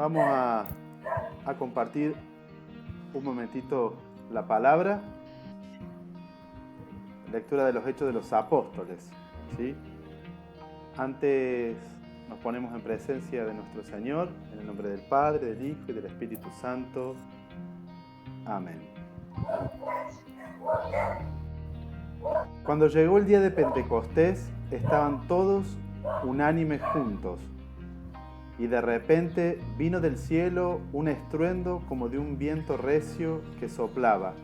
Vamos a compartir un momentito la palabra. Lectura de los Hechos de los Apóstoles, ¿sí? Antes nos ponemos en presencia de nuestro Señor, en el nombre del Padre, del Hijo y del Espíritu Santo. Amén. Cuando llegó el día de Pentecostés, estaban todos unánimes juntos, y de repente vino del cielo un estruendo como de un viento recio que soplaba,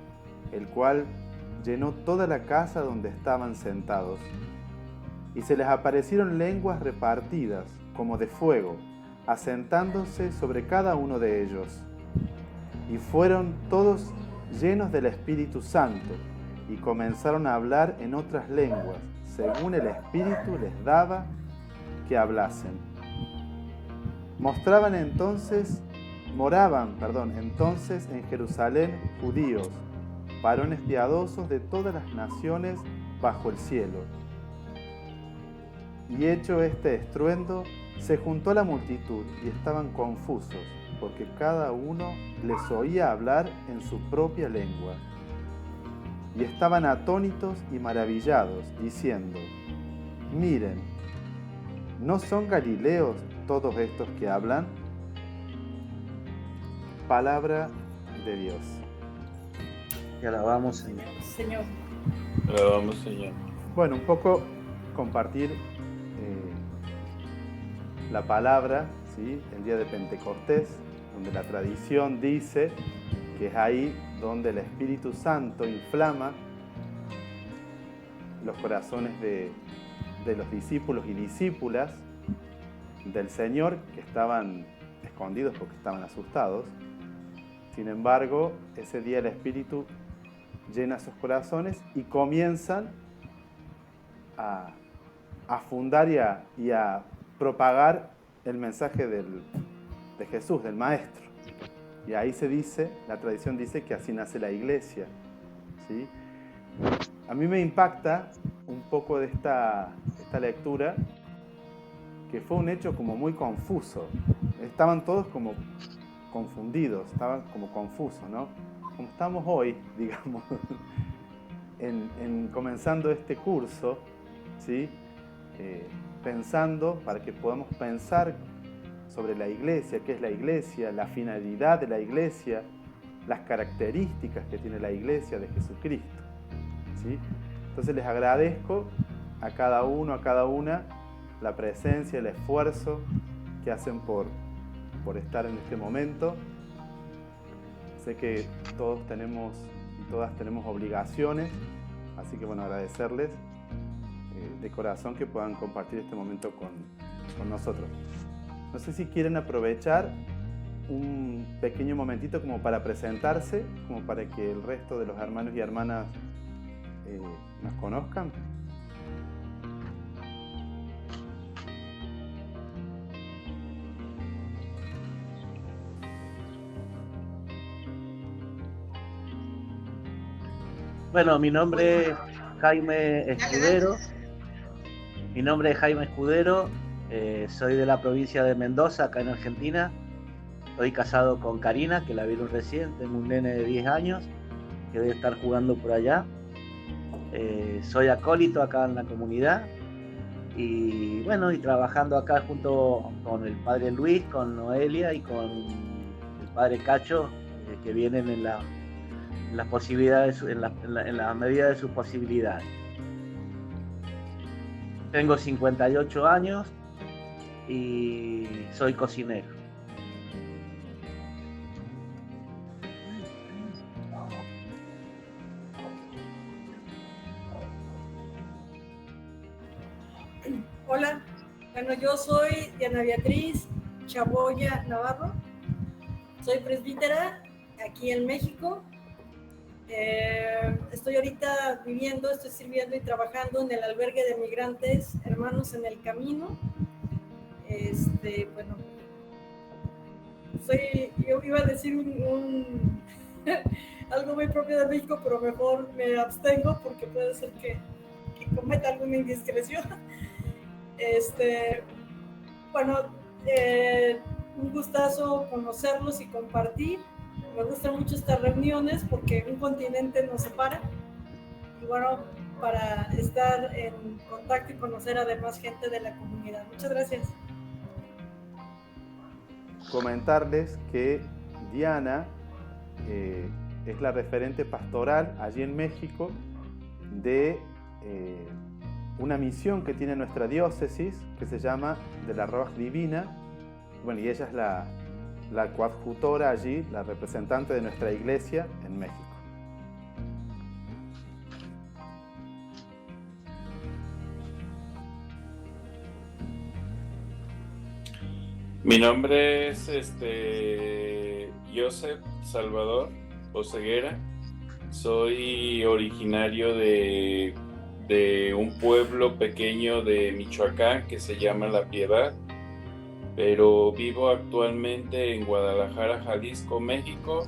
el cual llenó toda la casa donde estaban sentados. Y se les aparecieron lenguas repartidas, como de fuego, asentándose sobre cada uno de ellos. Y fueron todos llenos del Espíritu Santo, y comenzaron a hablar en otras lenguas, según el Espíritu les daba que hablasen. Moraban entonces en Jerusalén judíos, varones piadosos de todas las naciones bajo el cielo. Y hecho este estruendo, se juntó la multitud y estaban confusos, porque cada uno les oía hablar en su propia lengua. Y estaban atónitos y maravillados, diciendo: miren, ¿no son galileos todos estos que hablan? Palabra de Dios. Te alabamos, Señor. Señor. Te alabamos, Señor. Bueno, un poco compartir la palabra, ¿sí? El día de Pentecostés, donde la tradición dice que es ahí donde el Espíritu Santo inflama los corazones de los discípulos y discípulas del Señor, que estaban escondidos porque estaban asustados. Sin embargo, ese día el Espíritu llena sus corazones y comienzan a fundar y a propagar el mensaje de Jesús, del Maestro. Y ahí se dice, la tradición dice que así nace la iglesia, ¿sí? A mí me impacta un poco de esta lectura, que fue un hecho como muy confuso. Estaban todos como confundidos, estaban como confusos, ¿no? Como estamos hoy, digamos, en comenzando este curso, ¿sí? Pensando, para que podamos pensar sobre la iglesia, qué es la iglesia, la finalidad de la iglesia, las características que tiene la iglesia de Jesucristo, ¿sí? Entonces les agradezco a cada uno, a cada una, la presencia, el esfuerzo que hacen por estar en este momento. Sé que todos tenemos y todas tenemos obligaciones, así que bueno, agradecerles de corazón que puedan compartir este momento con nosotros. No sé si quieren aprovechar un pequeño momentito como para presentarse, como para que el resto de los hermanos y hermanas nos conozcan. Bueno, mi nombre es Jaime Escudero. Soy de la provincia de Mendoza, acá en Argentina. Estoy casado con Karina, que la vieron recién. Tengo un nene de 10 años que debe estar jugando por allá. Soy acólito acá en la comunidad. Y bueno, y trabajando acá junto con el padre Luis, con Noelia y con el padre Cacho, que vienen en las posibilidades, en la medida de sus posibilidades. Tengo 58 años y soy cocinero. Hola, bueno, yo soy Diana Beatriz Chaboya Navarro, soy presbítera aquí en México. Estoy ahorita estoy sirviendo y trabajando en el albergue de migrantes Hermanos en el Camino. Bueno, yo iba a decir algo muy propio de México, pero mejor me abstengo porque puede ser que cometa alguna indiscreción. Bueno, un gustazo conocerlos y compartir. Me gustan mucho estas reuniones porque un continente nos separa. Y bueno, para estar en contacto y conocer además gente de la comunidad. Muchas gracias. Comentarles que Diana es la referente pastoral allí en México de una misión que tiene nuestra diócesis que se llama de la Ruach Divina. Bueno, y ella es la coadjutora allí, la representante de nuestra iglesia en México. Mi nombre es Joseph Salvador Oseguera. Soy originario de un pueblo pequeño de Michoacán que se llama La Piedad, pero vivo actualmente en Guadalajara, Jalisco, México.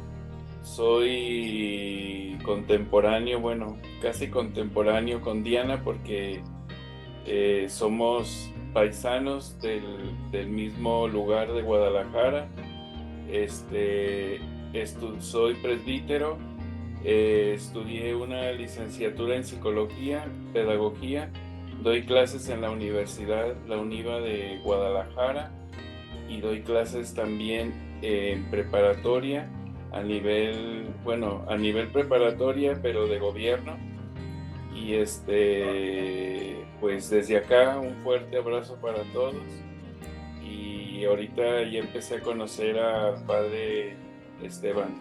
Soy contemporáneo, bueno, casi contemporáneo con Diana porque somos paisanos del mismo lugar de Guadalajara. Soy presbítero, estudié una licenciatura en psicología, pedagogía, doy clases en la universidad, la UNIVA de Guadalajara, y doy clases también en preparatoria, a nivel preparatoria, pero de gobierno. Y pues desde acá un fuerte abrazo para todos. Y ahorita ya empecé a conocer al padre Esteban.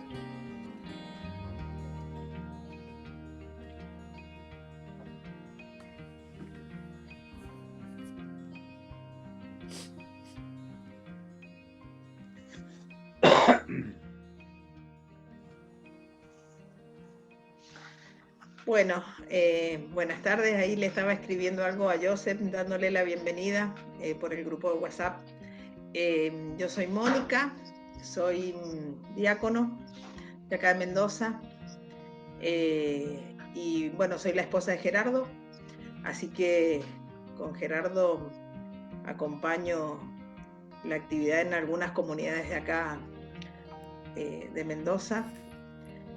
Bueno, buenas tardes. Ahí le estaba escribiendo algo a Joseph, dándole la bienvenida por el grupo de WhatsApp. Yo soy Mónica, soy diácono de acá de Mendoza. Y bueno, soy la esposa de Gerardo, así que con Gerardo acompaño la actividad en algunas comunidades de acá de Mendoza.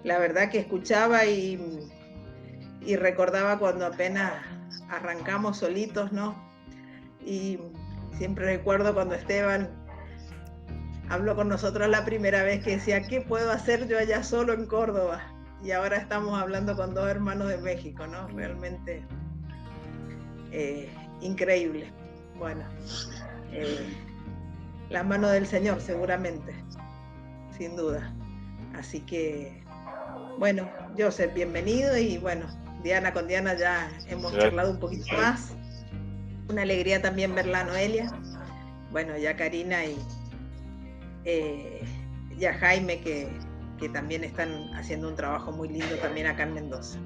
La verdad que escuchaba y recordaba cuando apenas arrancamos solitos, ¿no? Y siempre recuerdo cuando Esteban habló con nosotros la primera vez que decía, ¿qué puedo hacer yo allá solo en Córdoba? Y ahora estamos hablando con dos hermanos de México, ¿no? Realmente increíble. Bueno, la mano del Señor seguramente, sin duda. Así que, bueno, Joseph, bienvenido. Y bueno, Diana, con Diana ya hemos charlado un poquito más. Una alegría también verla a Noelia. Bueno, ya Karina y a Jaime que también están haciendo un trabajo muy lindo también acá en Mendoza.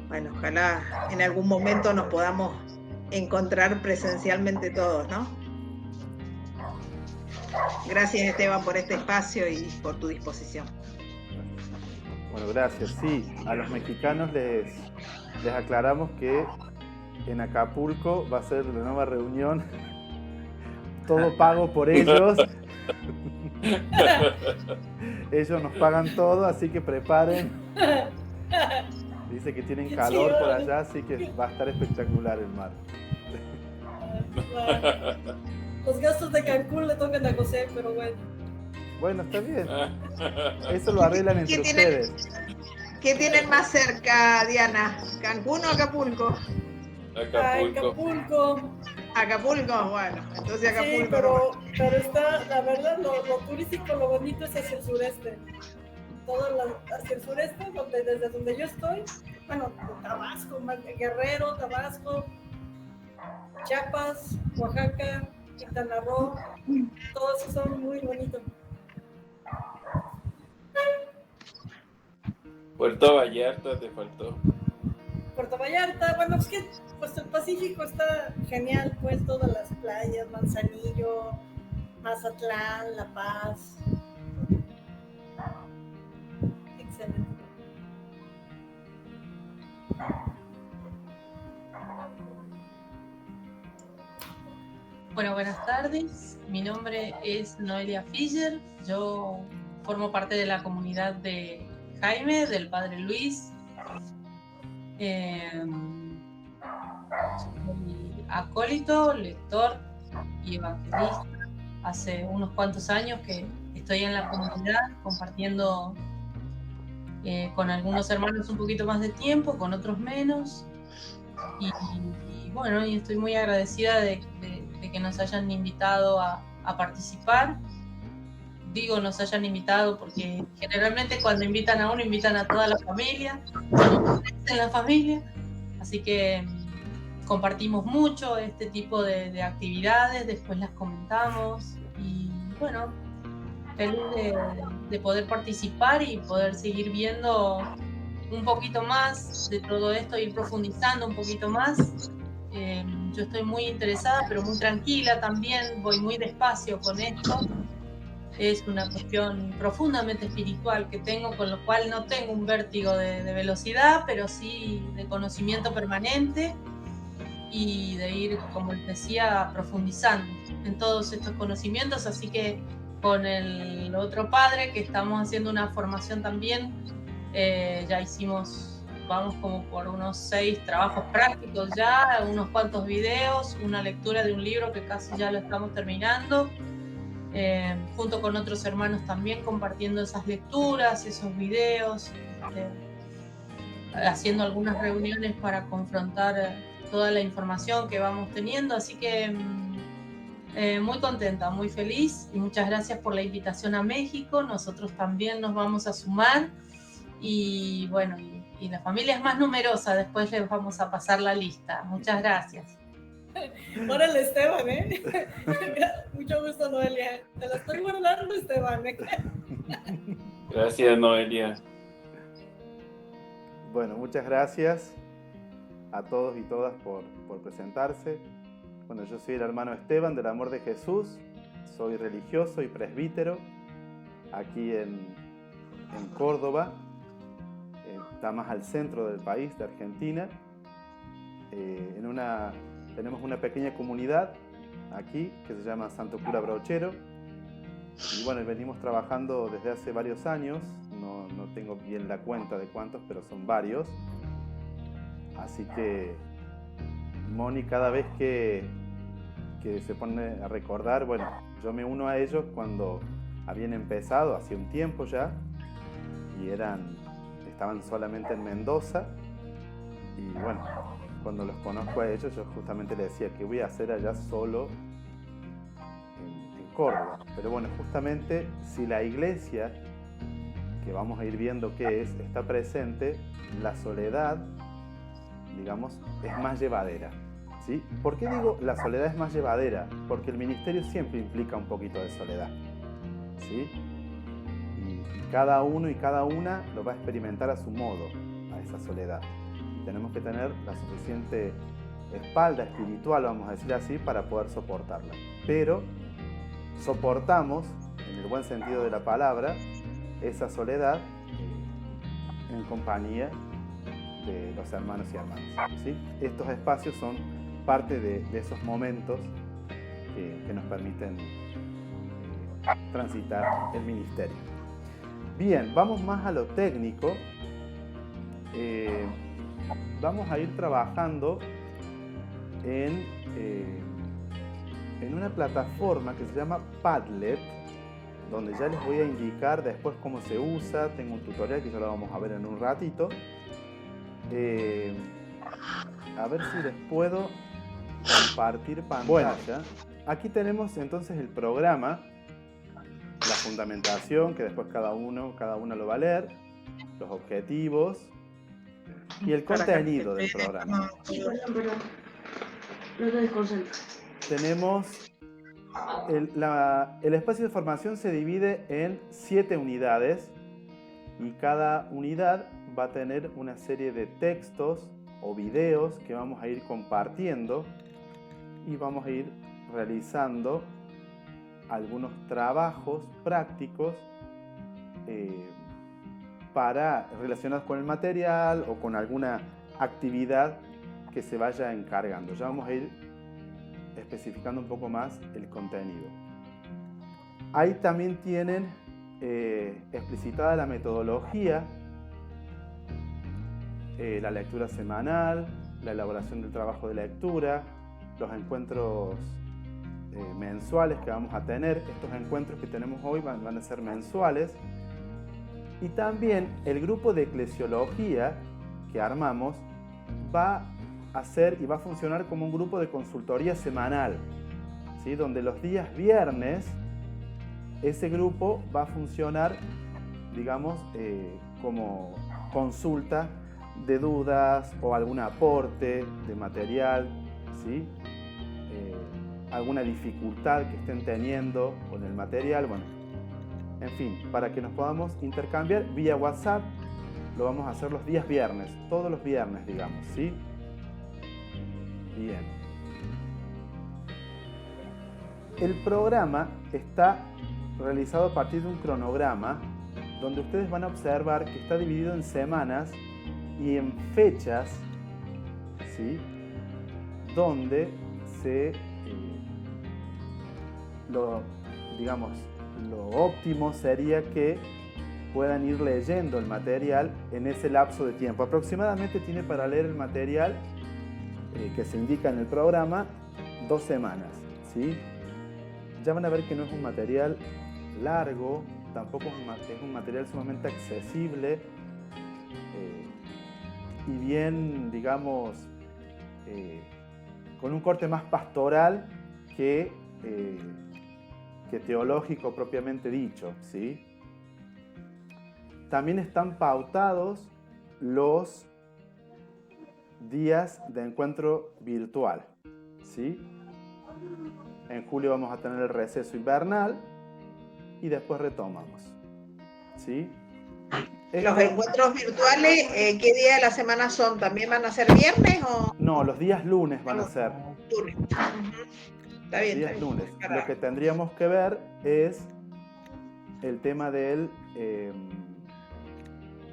Bueno, ojalá en algún momento nos podamos encontrar presencialmente todos, ¿no? Gracias, Esteban, por este espacio y por tu disposición. Bueno, gracias. Sí, a los mexicanos les aclaramos que en Acapulco va a ser la nueva reunión, todo pago por ellos. Ellos nos pagan todo, así que preparen. Dice que tienen calor por allá, así que va a estar espectacular el mar. Los gastos de Cancún le tocan a José, pero bueno. Bueno, está bien. Eso lo arreglan entre ustedes. ¿Qué tienen más cerca, Diana? ¿Cancún o Acapulco? Acapulco. Acapulco, bueno, entonces Acapulco. Sí, pero está, la verdad, lo turístico, lo bonito es hacia el sureste. Hacia el sureste, desde donde yo estoy, bueno, Tabasco, Guerrero, Tabasco, Chiapas, Oaxaca, Quintana Roo, todos esos son muy bonitos. Puerto Vallarta te faltó. Puerto Vallarta, bueno, es que pues el Pacífico está genial, pues todas las playas, Manzanillo, Mazatlán, La Paz. Excelente. Bueno, buenas tardes. mi nombre es Noelia Fischer, yo formo parte de la comunidad de Jaime, del Padre Luis. Soy acólito, lector y evangelista. Hace unos cuantos años que estoy en la comunidad compartiendo con algunos hermanos un poquito más de tiempo, con otros menos. Y bueno, y estoy muy agradecida de que nos hayan invitado a participar. Digo nos hayan invitado porque generalmente cuando invitan a uno, invitan a toda la familia, en la familia. Así que compartimos mucho este tipo de actividades, después las comentamos y bueno, feliz de poder participar y poder seguir viendo un poquito más de todo esto, ir profundizando un poquito más. Yo estoy muy interesada, pero muy tranquila también, voy muy despacio con esto. Es una cuestión profundamente espiritual que tengo, con lo cual no tengo un vértigo de velocidad, pero sí de conocimiento permanente y de ir, como les decía, profundizando en todos estos conocimientos. Así que con el otro padre que estamos haciendo una formación también, ya hicimos, vamos como por unos 6 trabajos prácticos ya, unos cuantos videos, una lectura de un libro que casi ya lo estamos terminando. Junto con otros hermanos también compartiendo esas lecturas, esos videos, haciendo algunas reuniones para confrontar toda la información que vamos teniendo, así que muy contenta, muy feliz y muchas gracias por la invitación a México. Nosotros también nos vamos a sumar y bueno, y la familia es más numerosa, después les vamos a pasar la lista. Muchas gracias. Órale, Esteban, mucho gusto, Noelia. Te la estoy guardando, Esteban. Gracias, Noelia. Bueno, muchas gracias a todos y todas por presentarse. Bueno, yo soy el hermano Esteban del Amor de Jesús, soy religioso y presbítero aquí en Córdoba, está más al centro del país, de Argentina. Tenemos una pequeña comunidad aquí que se llama Santo Cura Brochero y bueno, venimos trabajando desde hace varios años, no tengo bien la cuenta de cuántos, pero son varios. Así que Moni cada vez que se pone a recordar, bueno, yo me uno a ellos cuando habían empezado, hace un tiempo ya, y estaban solamente en Mendoza, y bueno, cuando los conozco a ellos, yo justamente les decía, ¿qué voy a hacer allá solo en Córdoba? Pero bueno, justamente si la iglesia, que vamos a ir viendo qué es, está presente, la soledad, digamos, es más llevadera, ¿sí? ¿Por qué digo la soledad es más llevadera? Porque el ministerio siempre implica un poquito de soledad, ¿sí? Y cada uno y cada una lo va a experimentar a su modo, a esa soledad. Tenemos que tener la suficiente espalda espiritual, vamos a decir así, para poder soportarla. Pero soportamos, en el buen sentido de la palabra, esa soledad en compañía de los hermanos y hermanas, ¿sí? Estos espacios son parte de esos momentos que nos permiten transitar el ministerio. Bien, vamos más a lo técnico. Vamos a ir trabajando en una plataforma que se llama Padlet, donde ya les voy a indicar después cómo se usa. Tengo un tutorial que ya lo vamos a ver en un ratito. A ver si les puedo compartir pantalla. Bueno, aquí tenemos entonces el programa, la fundamentación, que después cada uno lo va a leer, los objetivos y el contenido del programa. Tenemos el espacio de formación se divide en 7 unidades y cada unidad va a tener una serie de textos o videos que vamos a ir compartiendo y vamos a ir realizando algunos trabajos prácticos relacionados con el material o con alguna actividad que se vaya encargando. Ya vamos a ir especificando un poco más el contenido. Ahí también tienen explicitada la metodología, la lectura semanal, la elaboración del trabajo de lectura, los encuentros mensuales que vamos a tener. Estos encuentros que tenemos hoy van a ser mensuales. Y también el grupo de eclesiología que armamos va a ser y va a funcionar como un grupo de consultoría semanal, ¿sí? Donde los días viernes ese grupo va a funcionar, digamos, como consulta de dudas o algún aporte de material, ¿sí? Alguna dificultad que estén teniendo con el material, bueno, en fin, para que nos podamos intercambiar vía WhatsApp. Lo vamos a hacer los días viernes, todos los viernes, digamos, ¿sí? Bien. El programa está realizado a partir de un cronograma donde ustedes van a observar que está dividido en semanas y en fechas, ¿sí? Donde lo óptimo sería que puedan ir leyendo el material en ese lapso de tiempo. Aproximadamente tiene para leer el material que se indica en el programa 2 semanas, ¿sí? Ya van a ver que no es un material largo, tampoco es un material sumamente accesible y bien, digamos, con un corte más pastoral que teológico propiamente dicho, ¿sí? También están pautados los días de encuentro virtual, ¿sí? En julio vamos a tener el receso invernal y después retomamos, ¿sí? ¿Los encuentros virtuales qué día de la semana son? ¿También van a ser viernes o...? No, los días lunes van a ser. Lunes. Está bien, Días está bien. lunes. Lo que tendríamos que ver es el tema del,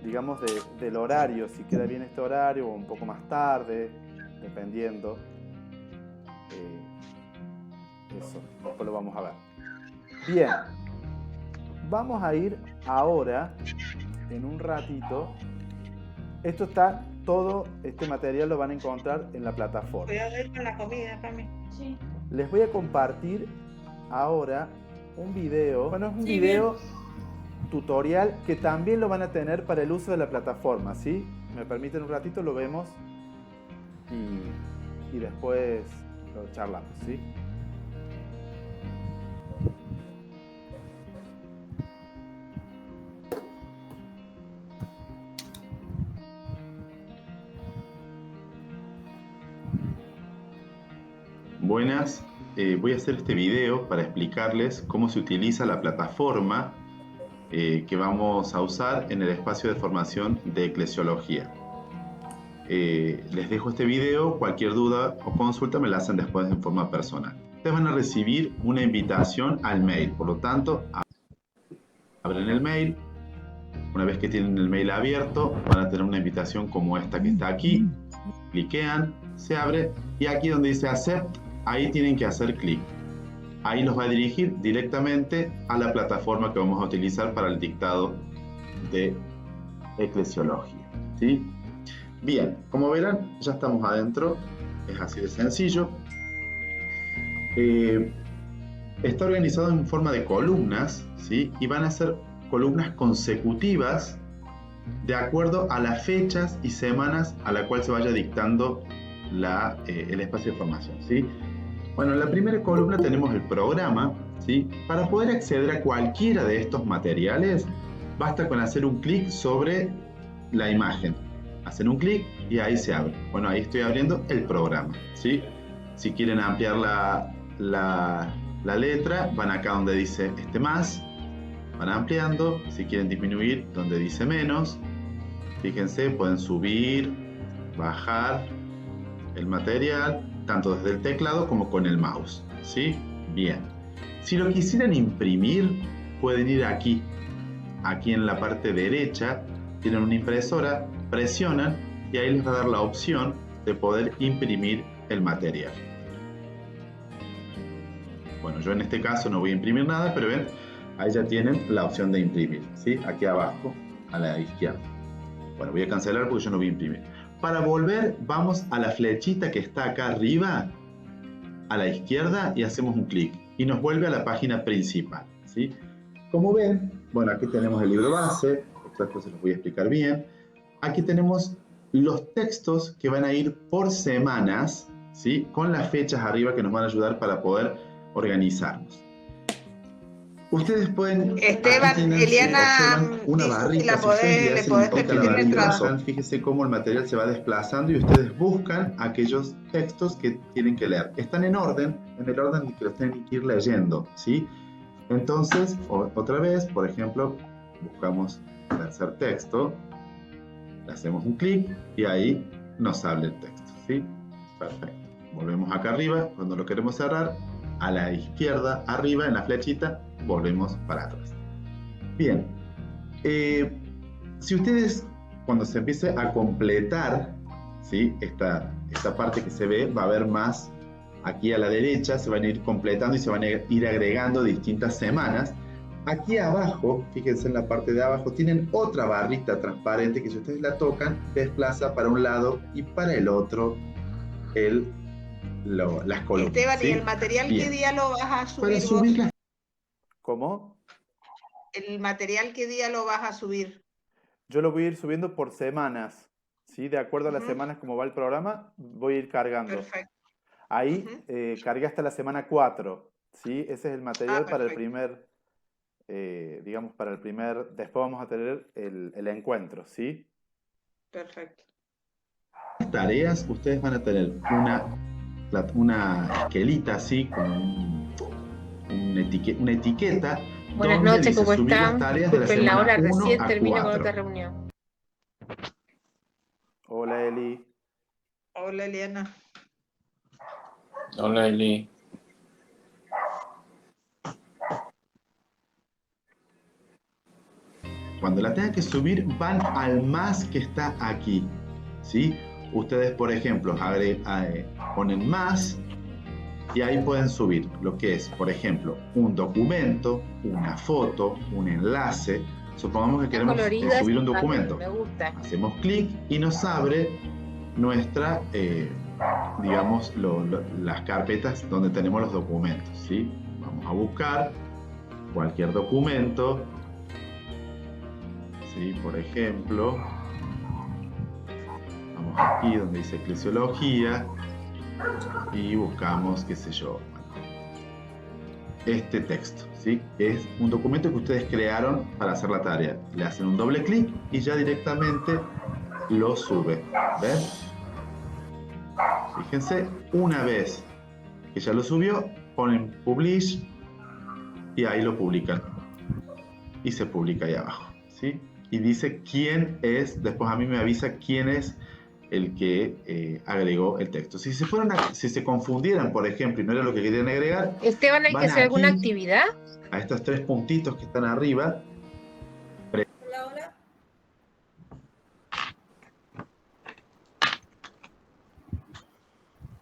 digamos, del horario, si queda bien este horario o un poco más tarde, dependiendo. Eso, después lo vamos a ver. Bien, vamos a ir ahora, en un ratito. Esto está, todo este material lo van a encontrar en la plataforma. Voy a ver con la comida también. Sí. Les voy a compartir ahora un video. Bueno, es un Sí, video bien. tutorial que también lo van a tener para el uso de la plataforma, ¿sí? Me permiten un ratito, lo vemos y después lo charlamos, ¿sí? Buenas, voy a hacer este video para explicarles cómo se utiliza la plataforma que vamos a usar en el espacio de formación de eclesiología. Les dejo este video, cualquier duda o consulta me la hacen después en forma personal. Ustedes van a recibir una invitación al mail, por lo tanto, abren el mail. Una vez que tienen el mail abierto, van a tener una invitación como esta que está aquí. Cliquean, se abre y aquí donde dice Accept, ahí tienen que hacer clic. Ahí los va a dirigir directamente a la plataforma que vamos a utilizar para el dictado de eclesiología, ¿sí? Bien, como verán, ya estamos adentro, es así de sencillo. Está organizado en forma de columnas, ¿sí? Y van a ser columnas consecutivas de acuerdo a las fechas y semanas a la cual se vaya dictando el espacio de formación, ¿sí? Bueno, en la primera columna tenemos el programa, ¿sí? Para poder acceder a cualquiera de estos materiales, basta con hacer un clic sobre la imagen. Hacen un clic y ahí se abre. Bueno, ahí estoy abriendo el programa, ¿sí? Si quieren ampliar la letra, van acá donde dice más, van ampliando. Si quieren disminuir, donde dice menos. Fíjense, pueden subir, bajar el material, tanto desde el teclado como con el mouse, ¿sí? Bien. Si lo quisieran imprimir, pueden ir aquí. Aquí en la parte derecha tienen una impresora, presionan y ahí les va a dar la opción de poder imprimir el material. Bueno, yo en este caso no voy a imprimir nada, pero ven, Ahí ya tienen la opción de imprimir, ¿sí? Aquí abajo, a la izquierda. Bueno, voy a cancelar porque yo no voy a imprimir. Para volver, vamos a la flechita que está acá arriba, a la izquierda, y hacemos un clic. Y nos vuelve a la página principal, ¿sí? Como ven, bueno, aquí tenemos el libro base, esto se los voy a explicar bien. Aquí tenemos los textos que van a ir por semanas, ¿sí? Con las fechas arriba que nos van a ayudar para poder organizarnos. Ustedes pueden... Esteban, Eliana una dice barrita, si la si ustedes le hacen podés un clic a la repetir barrita, mientras... fíjense cómo el material se va desplazando y ustedes buscan aquellos textos que tienen que leer. Están en orden, en el orden que los tienen que ir leyendo, ¿sí? Entonces, otra vez, por ejemplo, buscamos el tercer texto, le hacemos un clic y ahí nos sale el texto, ¿sí? Perfecto. Volvemos acá arriba, cuando lo queremos cerrar, a la izquierda, arriba, en la flechita, volvemos para atrás. Bien. Si ustedes, cuando se empiece a completar, ¿sí? Esta parte que se ve, va a haber más aquí a la derecha, se van a ir completando y se van a ir agregando distintas semanas. Aquí abajo, fíjense en la parte de abajo, tienen otra barrita transparente que si ustedes la tocan, desplaza para un lado y para el otro las columnas. Esteban, ¿sí? ¿y el material qué día lo vas a subir vos? ¿Cómo? ¿El material qué día lo vas a subir? Yo lo voy a ir subiendo por semanas, ¿sí? De acuerdo a las semanas como va el programa, voy a ir cargando. Perfecto. Ahí cargué hasta la semana 4, ¿sí? Ese es el material para el primer, digamos, para el primer, después vamos a tener el encuentro, ¿sí? Perfecto. Las tareas, ustedes van a tener una esquelita así, con una etiqueta. Buenas noches, ¿cómo están? Disculpen la hora, recién termino con otra reunión. Hola, Eli. Hola, Eliana. Hola, Eli. Cuando la tengan que subir, van al más que está aquí, ¿sí? Ustedes, por ejemplo, ponen más y ahí pueden subir lo que es, por ejemplo, un documento, una foto, un enlace. Supongamos que queremos subir un documento. Me gusta. Hacemos clic y nos abre nuestra, digamos, las carpetas donde tenemos los documentos, ¿sí? Vamos a buscar cualquier documento, ¿sí? Por ejemplo, vamos aquí donde dice eclesiología y buscamos, qué sé yo, este texto, ¿sí? Es un documento que ustedes crearon para hacer la tarea. Le hacen un doble clic y ya directamente lo sube. ¿Ven? Fíjense, una vez que ya lo subió, ponen Publish y ahí lo publican. Y se publica ahí abajo, ¿sí? Y dice quién es, después a mí me avisa quién es el que agregó el texto. Si se confundieran, por ejemplo, y no era lo que querían agregar, Esteban, ¿hay que hacer alguna actividad? A estos 3 puntitos que están arriba. Hola.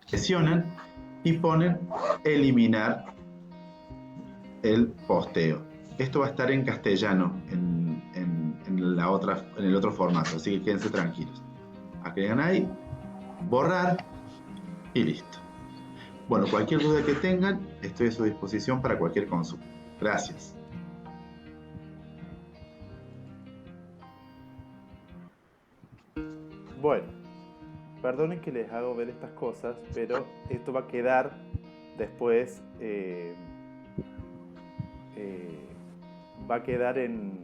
Presionan y ponen eliminar el posteo. Esto va a estar en castellano en el otro formato, así que quédense tranquilos. Agregan ahí, borrar y listo. Bueno, cualquier duda que tengan, estoy a su disposición para cualquier consulta. Gracias. Bueno, perdonen que les hago ver estas cosas, pero esto va a quedar después, va a quedar en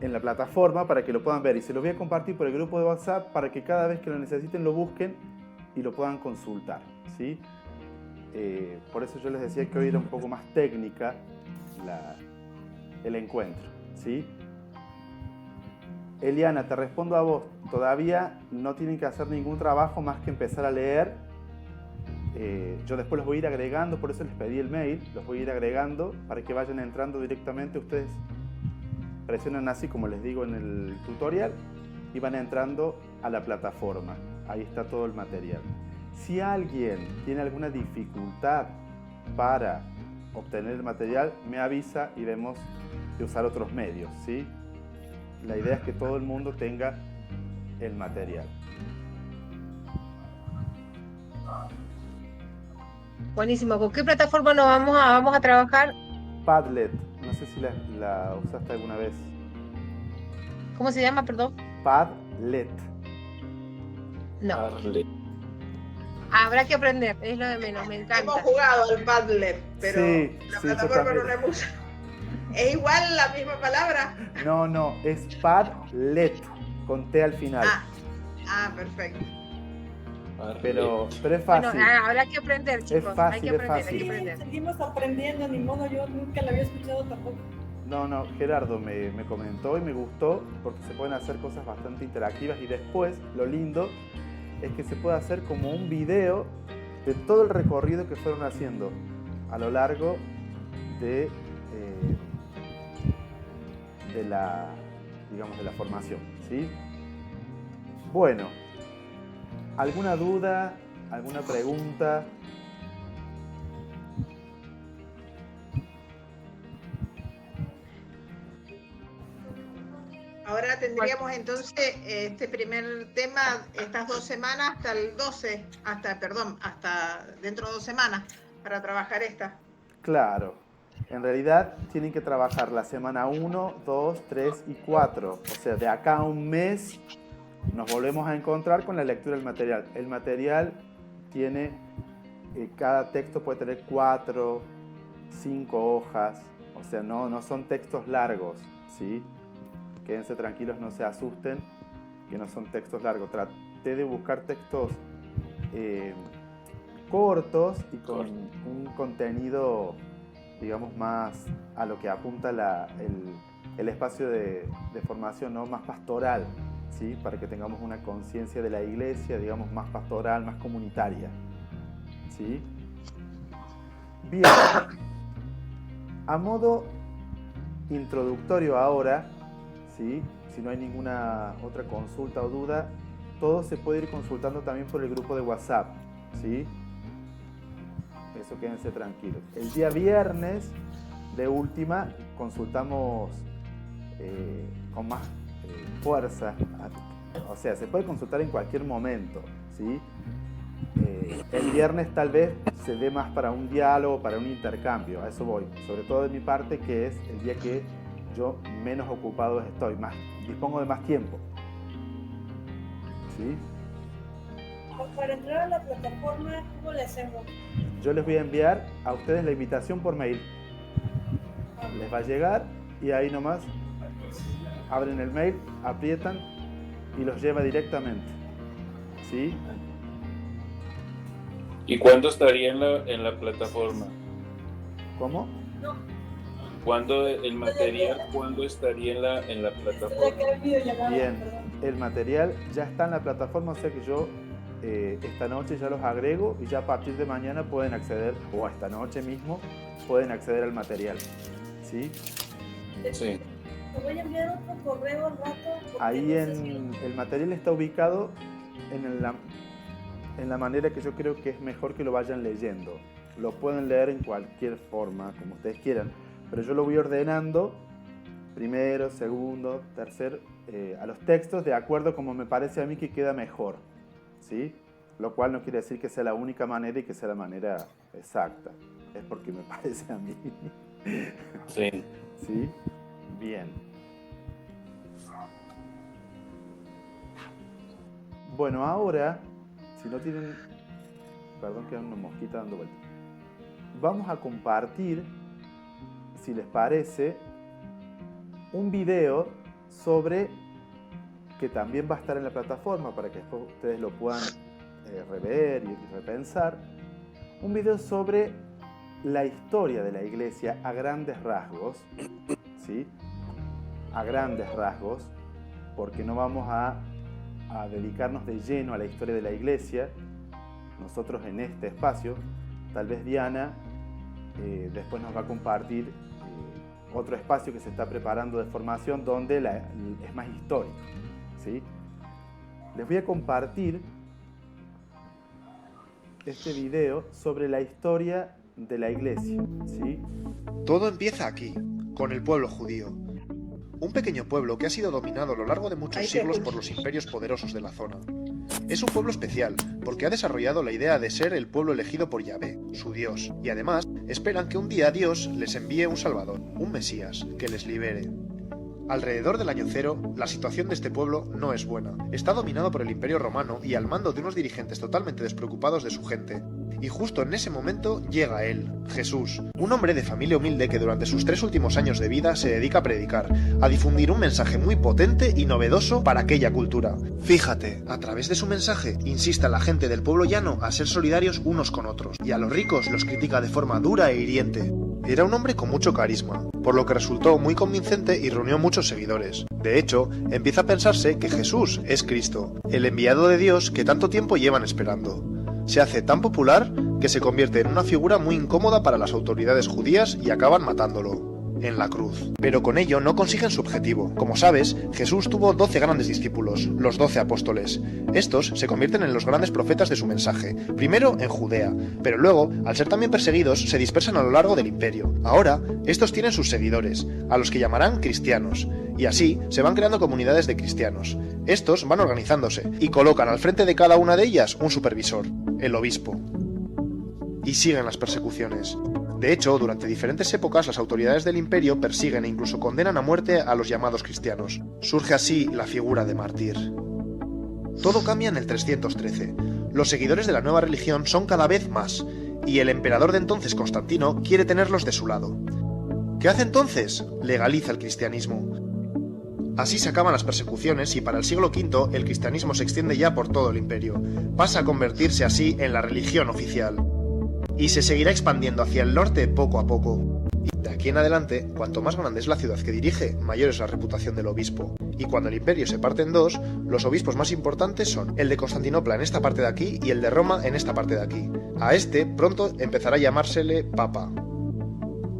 la plataforma para que lo puedan ver, y se los voy a compartir por el grupo de WhatsApp para que cada vez que lo necesiten lo busquen y lo puedan consultar, ¿sí? Por eso yo les decía que hoy era un poco más técnica el encuentro, ¿sí? Eliana, te respondo a vos. Todavía no tienen que hacer ningún trabajo más que empezar a leer. Yo después los voy a ir agregando, por eso les pedí el mail, los voy a ir agregando para que vayan entrando directamente. Ustedes presionan así como les digo en el tutorial y van entrando a la plataforma. Ahí está todo el material. Si alguien tiene alguna dificultad para obtener el material, me avisa y vemos de usar otros medios, ¿sí? La idea es que todo el mundo tenga el material. Buenísimo. ¿Con qué plataforma nos vamos a trabajar? Padlet. No sé si la usaste alguna vez. ¿Cómo se llama, perdón? Padlet. No. Padlet. Habrá que aprender, es lo de menos, me encanta. Hemos jugado al Padlet, pero sí, la sí, plataforma no la hemos usado. ¿Es igual la misma palabra? No, es Padlet, con T al final. Perfecto. Pero es fácil. Bueno, habrá que aprender, chicos. Es fácil, hay que aprender, es fácil. hay que aprender. Seguimos aprendiendo, ni modo, yo nunca la había escuchado tampoco. No, Gerardo me comentó y me gustó porque se pueden hacer cosas bastante interactivas y después lo lindo es que se puede hacer como un video de todo el recorrido que fueron haciendo a lo largo de la, digamos, de la formación, ¿sí? Bueno, ¿alguna duda? ¿Alguna pregunta? Ahora tendríamos entonces este primer tema, estas 2 semanas hasta el 12, hasta dentro de 2 semanas para trabajar esta. Claro, en realidad tienen que trabajar la semana 1, 2, 3 y 4. O sea, de acá a un mes nos volvemos a encontrar con la lectura del material. El material tiene, cada texto puede tener 4, 5 hojas. O sea, no son textos largos, ¿sí? Quédense tranquilos, no se asusten, que no son textos largos. Traté de buscar textos cortos y con un contenido, digamos, más a lo que apunta el espacio de formación, ¿no? Más pastoral, ¿sí? Para que tengamos una conciencia de la iglesia, digamos, más pastoral, más comunitaria, ¿sí? Bien, a modo introductorio ahora, ¿sí? Si no hay ninguna otra consulta o duda, todo se puede ir consultando también por el grupo de WhatsApp, ¿sí? Eso, quédense tranquilos. El día viernes, de última, consultamos con más fuerza. O sea, se puede consultar en cualquier momento, ¿sí? El viernes tal vez se dé más para un diálogo, para un intercambio, a eso voy. Sobre todo de mi parte, que es el día que yo menos ocupado estoy, dispongo de más tiempo. ¿Sí? Para entrar a la plataforma, ¿cómo le hacemos? Yo les voy a enviar a ustedes la invitación por mail. Les va a llegar y ahí nomás abren el mail, aprietan y los lleva directamente. ¿Sí? ¿Y cuándo estaría en la plataforma? ¿Cómo? ¿Cuándo el material, cuándo estaría en la plataforma? Bien, el material ya está en la plataforma, o sea que yo esta noche ya los agrego y ya a partir de mañana pueden acceder, o esta noche mismo, pueden acceder al material. ¿Sí? Sí. Te voy a enviar otro correo al rato. Ahí el material está ubicado en la manera que yo creo que es mejor que lo vayan leyendo. Lo pueden leer en cualquier forma, como ustedes quieran, pero yo lo voy ordenando primero, segundo, tercer, a los textos de acuerdo como me parece a mí que queda mejor, ¿sí? Lo cual no quiere decir que sea la única manera y que sea la manera exacta, es porque me parece a mí. Sí. ¿Sí? Bien. Bueno, ahora, si no tienen... Perdón, que hay una mosquita dando vueltas. Vamos a compartir, si les parece, un video sobre, que también va a estar en la plataforma para que después ustedes lo puedan rever y repensar, un video sobre la historia de la iglesia a grandes rasgos, ¿sí? A grandes rasgos, porque no vamos a dedicarnos de lleno a la historia de la iglesia, nosotros en este espacio. Tal vez Diana después nos va a compartir otro espacio que se está preparando de formación donde es más histórico, ¿sí? Les voy a compartir este video sobre la historia de la iglesia, ¿sí? Todo empieza aquí, con el pueblo judío. Un pequeño pueblo que ha sido dominado a lo largo de muchos siglos por los imperios poderosos de la zona. Es un pueblo especial, porque ha desarrollado la idea de ser el pueblo elegido por Yahvé, su Dios, y además esperan que un día Dios les envíe un Salvador, un Mesías, que les libere. Alrededor del año cero, la situación de este pueblo no es buena. Está dominado por el Imperio Romano y al mando de unos dirigentes totalmente despreocupados de su gente. Y justo en ese momento llega él, Jesús, un hombre de familia humilde que durante sus 3 últimos años de vida se dedica a predicar, a difundir un mensaje muy potente y novedoso para aquella cultura. Fíjate, a través de su mensaje insiste a la gente del pueblo llano a ser solidarios unos con otros, y a los ricos los critica de forma dura e hiriente. Era un hombre con mucho carisma, por lo que resultó muy convincente y reunió muchos seguidores. De hecho, empieza a pensarse que Jesús es Cristo, el enviado de Dios que tanto tiempo llevan esperando. Se hace tan popular que se convierte en una figura muy incómoda para las autoridades judías y acaban matándolo en la cruz. Pero con ello no consiguen su objetivo. Como sabes, Jesús tuvo 12 grandes discípulos, los 12 apóstoles. Estos se convierten en los grandes profetas de su mensaje, primero en Judea, pero luego, al ser también perseguidos, se dispersan a lo largo del imperio. Ahora, estos tienen sus seguidores, a los que llamarán cristianos, y así se van creando comunidades de cristianos. Estos van organizándose y colocan al frente de cada una de ellas un supervisor, el obispo. Y siguen las persecuciones. De hecho, durante diferentes épocas las autoridades del imperio persiguen e incluso condenan a muerte a los llamados cristianos. Surge así la figura de mártir. Todo cambia en el 313. Los seguidores de la nueva religión son cada vez más, y el emperador de entonces, Constantino, quiere tenerlos de su lado. ¿Qué hace entonces? Legaliza el cristianismo. Así se acaban las persecuciones y para el siglo V el cristianismo se extiende ya por todo el imperio. Pasa a convertirse así en la religión oficial. Y se seguirá expandiendo hacia el norte poco a poco. Y de aquí en adelante, cuanto más grande es la ciudad que dirige, mayor es la reputación del obispo. Y cuando el imperio se parte en dos, los obispos más importantes son el de Constantinopla en esta parte de aquí y el de Roma en esta parte de aquí. A este pronto empezará a llamársele Papa.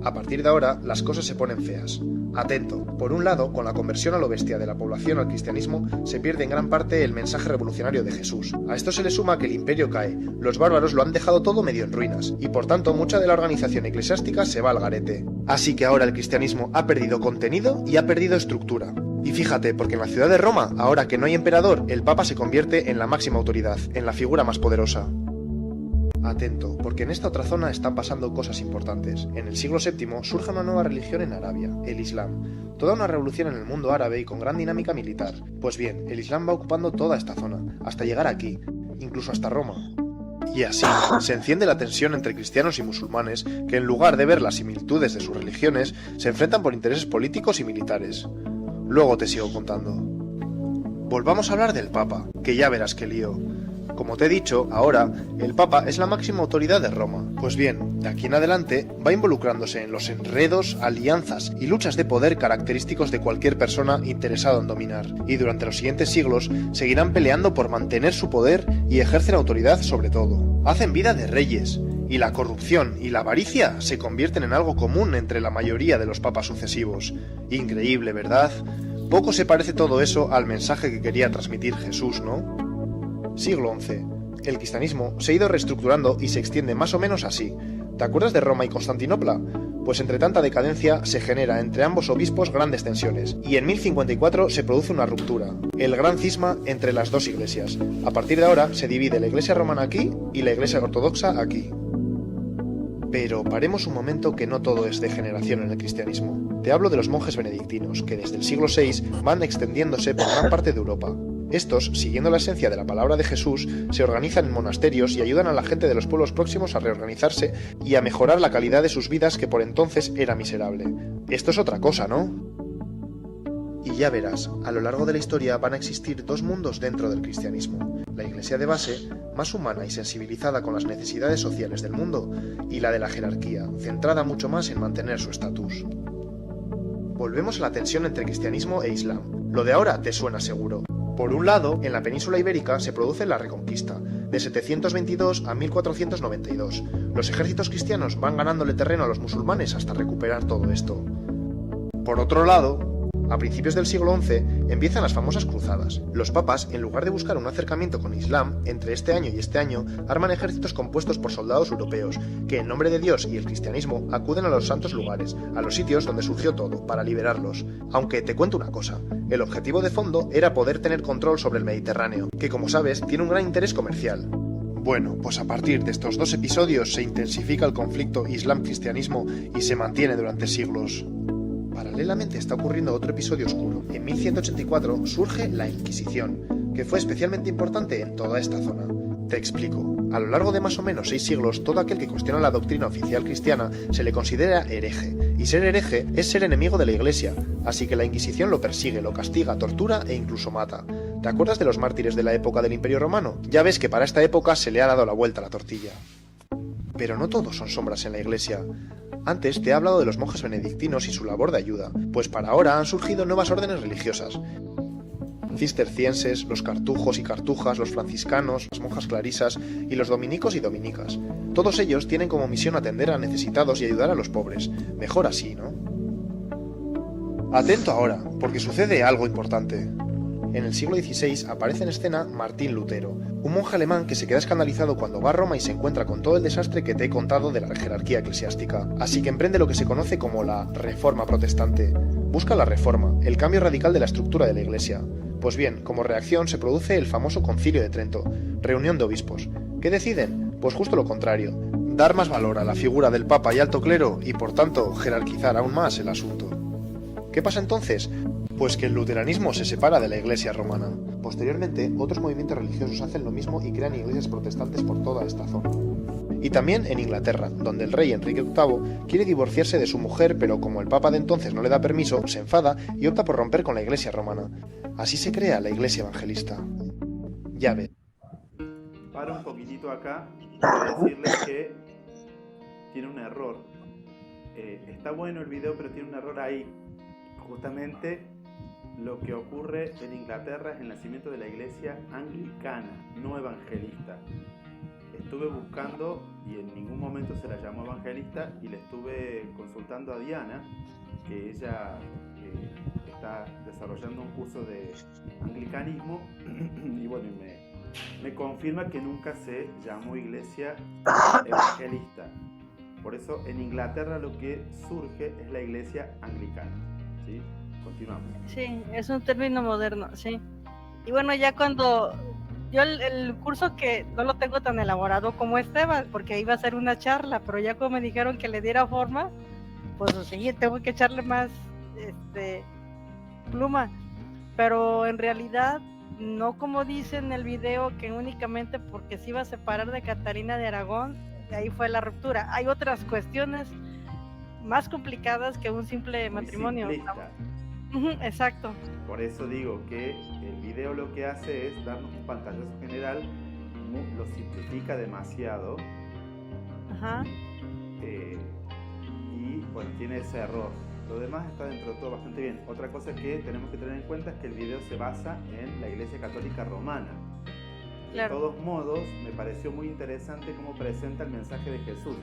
A partir de ahora, las cosas se ponen feas. Atento, por un lado, con la conversión a lo bestia de la población al cristianismo, se pierde en gran parte el mensaje revolucionario de Jesús. A esto se le suma que el imperio cae, los bárbaros lo han dejado todo medio en ruinas, y por tanto mucha de la organización eclesiástica se va al garete. Así que ahora el cristianismo ha perdido contenido y ha perdido estructura. Y fíjate, porque en la ciudad de Roma, ahora que no hay emperador, el Papa se convierte en la máxima autoridad, en la figura más poderosa. Atento, porque en esta otra zona están pasando cosas importantes. En el siglo VII surge una nueva religión en Arabia, el Islam. Toda una revolución en el mundo árabe y con gran dinámica militar. Pues bien, el Islam va ocupando toda esta zona, hasta llegar aquí, incluso hasta Roma. Y así, se enciende la tensión entre cristianos y musulmanes, que en lugar de ver las similitudes de sus religiones, se enfrentan por intereses políticos y militares. Luego te sigo contando. Volvamos a hablar del Papa, que ya verás qué lío. Como te he dicho, ahora, el Papa es la máxima autoridad de Roma. Pues bien, de aquí en adelante, va involucrándose en los enredos, alianzas y luchas de poder característicos de cualquier persona interesada en dominar. Y durante los siguientes siglos, seguirán peleando por mantener su poder y ejercen autoridad sobre todo. Hacen vida de reyes, y la corrupción y la avaricia se convierten en algo común entre la mayoría de los papas sucesivos. Increíble, ¿verdad? Poco se parece todo eso al mensaje que quería transmitir Jesús, ¿no? Siglo XI. El cristianismo se ha ido reestructurando y se extiende más o menos así. ¿Te acuerdas de Roma y Constantinopla? Pues entre tanta decadencia se genera entre ambos obispos grandes tensiones, y en 1054 se produce una ruptura, el gran cisma entre las dos iglesias. A partir de ahora se divide la iglesia romana aquí y la iglesia ortodoxa aquí. Pero paremos un momento, que no todo es degeneración en el cristianismo. Te hablo de los monjes benedictinos, que desde el siglo VI van extendiéndose por gran parte de Europa. Estos, siguiendo la esencia de la palabra de Jesús, se organizan en monasterios y ayudan a la gente de los pueblos próximos a reorganizarse y a mejorar la calidad de sus vidas, que por entonces era miserable. Esto es otra cosa, ¿no? Y ya verás, a lo largo de la historia van a existir dos mundos dentro del cristianismo. La iglesia de base, más humana y sensibilizada con las necesidades sociales del mundo, y la de la jerarquía, centrada mucho más en mantener su estatus. Volvemos a la tensión entre cristianismo e islam. Lo de ahora te suena seguro. Por un lado, en la península ibérica se produce la Reconquista, de 722 a 1492. Los ejércitos cristianos van ganándole terreno a los musulmanes hasta recuperar todo esto. Por otro lado, A principios del siglo XI empiezan las famosas cruzadas. Los papas, en lugar de buscar un acercamiento con Islam, entre este año y este año, arman ejércitos compuestos por soldados europeos, que en nombre de Dios y el cristianismo acuden a los santos lugares, a los sitios donde surgió todo, para liberarlos. Aunque te cuento una cosa, el objetivo de fondo era poder tener control sobre el Mediterráneo, que como sabes tiene un gran interés comercial. Bueno, pues a partir de estos 2 episodios se intensifica el conflicto Islam-cristianismo y se mantiene durante siglos. Paralelamente está ocurriendo otro episodio oscuro. En 1184 surge la Inquisición, que fue especialmente importante en toda esta zona. Te explico. A lo largo de más o menos 6 siglos, todo aquel que cuestiona la doctrina oficial cristiana se le considera hereje. Y ser hereje es ser enemigo de la Iglesia, así que la Inquisición lo persigue, lo castiga, tortura e incluso mata. ¿Te acuerdas de los mártires de la época del Imperio Romano? Ya ves que para esta época se le ha dado la vuelta a la tortilla. Pero no todos son sombras en la Iglesia. Antes te he hablado de los monjes benedictinos y su labor de ayuda, pues para ahora han surgido nuevas órdenes religiosas. Cistercienses, los cartujos y cartujas, los franciscanos, las monjas clarisas y los dominicos y dominicas. Todos ellos tienen como misión atender a necesitados y ayudar a los pobres. Mejor así, ¿no? Atento ahora, porque sucede algo importante. En el siglo XVI aparece en escena Martín Lutero, un monje alemán que se queda escandalizado cuando va a Roma y se encuentra con todo el desastre que te he contado de la jerarquía eclesiástica. Así que emprende lo que se conoce como la Reforma Protestante. Busca la reforma, el cambio radical de la estructura de la Iglesia. Pues bien, como reacción se produce el famoso Concilio de Trento, reunión de obispos. ¿Qué deciden? Pues justo lo contrario, dar más valor a la figura del Papa y alto clero y por tanto jerarquizar aún más el asunto. ¿Qué pasa entonces? Pues que el luteranismo se separa de la Iglesia romana. Posteriormente, otros movimientos religiosos hacen lo mismo y crean iglesias protestantes por toda esta zona. Y también en Inglaterra, donde el rey Enrique VIII quiere divorciarse de su mujer, pero como el Papa de entonces no le da permiso, se enfada y opta por romper con la Iglesia romana. Así se crea la Iglesia evangelista. Ya ves. Paro un poquitito acá para decirles que tiene un error. Está bueno el video, pero tiene un error ahí. Justamente lo que ocurre en Inglaterra es el nacimiento de la Iglesia anglicana, no evangelista. Estuve buscando y en ningún momento se la llamó evangelista y le estuve consultando a Diana, que ella está desarrollando un curso de anglicanismo y bueno, me confirma que nunca se llamó Iglesia evangelista. Por eso en Inglaterra lo que surge es la Iglesia anglicana. ¿Sí? Continuamos. Sí, es un término moderno, sí. Y bueno, ya cuando yo el curso que no lo tengo tan elaborado como Esteban, porque iba a ser una charla, pero ya como me dijeron que le diera forma, pues sí, tengo que echarle más pluma. Pero en realidad, no como dice en el video, que únicamente porque se iba a separar de Catalina de Aragón, de ahí fue la ruptura. Hay otras cuestiones más complicadas que un simple matrimonio. Exacto. Por eso digo que el video lo que hace es darnos un pantallazo general, lo simplifica demasiado. Ajá. Y bueno, tiene ese error. Lo demás está dentro de todo bastante bien. Otra cosa que tenemos que tener en cuenta es que el video se basa en la Iglesia Católica Romana. Claro. De todos modos, me pareció muy interesante cómo presenta el mensaje de Jesús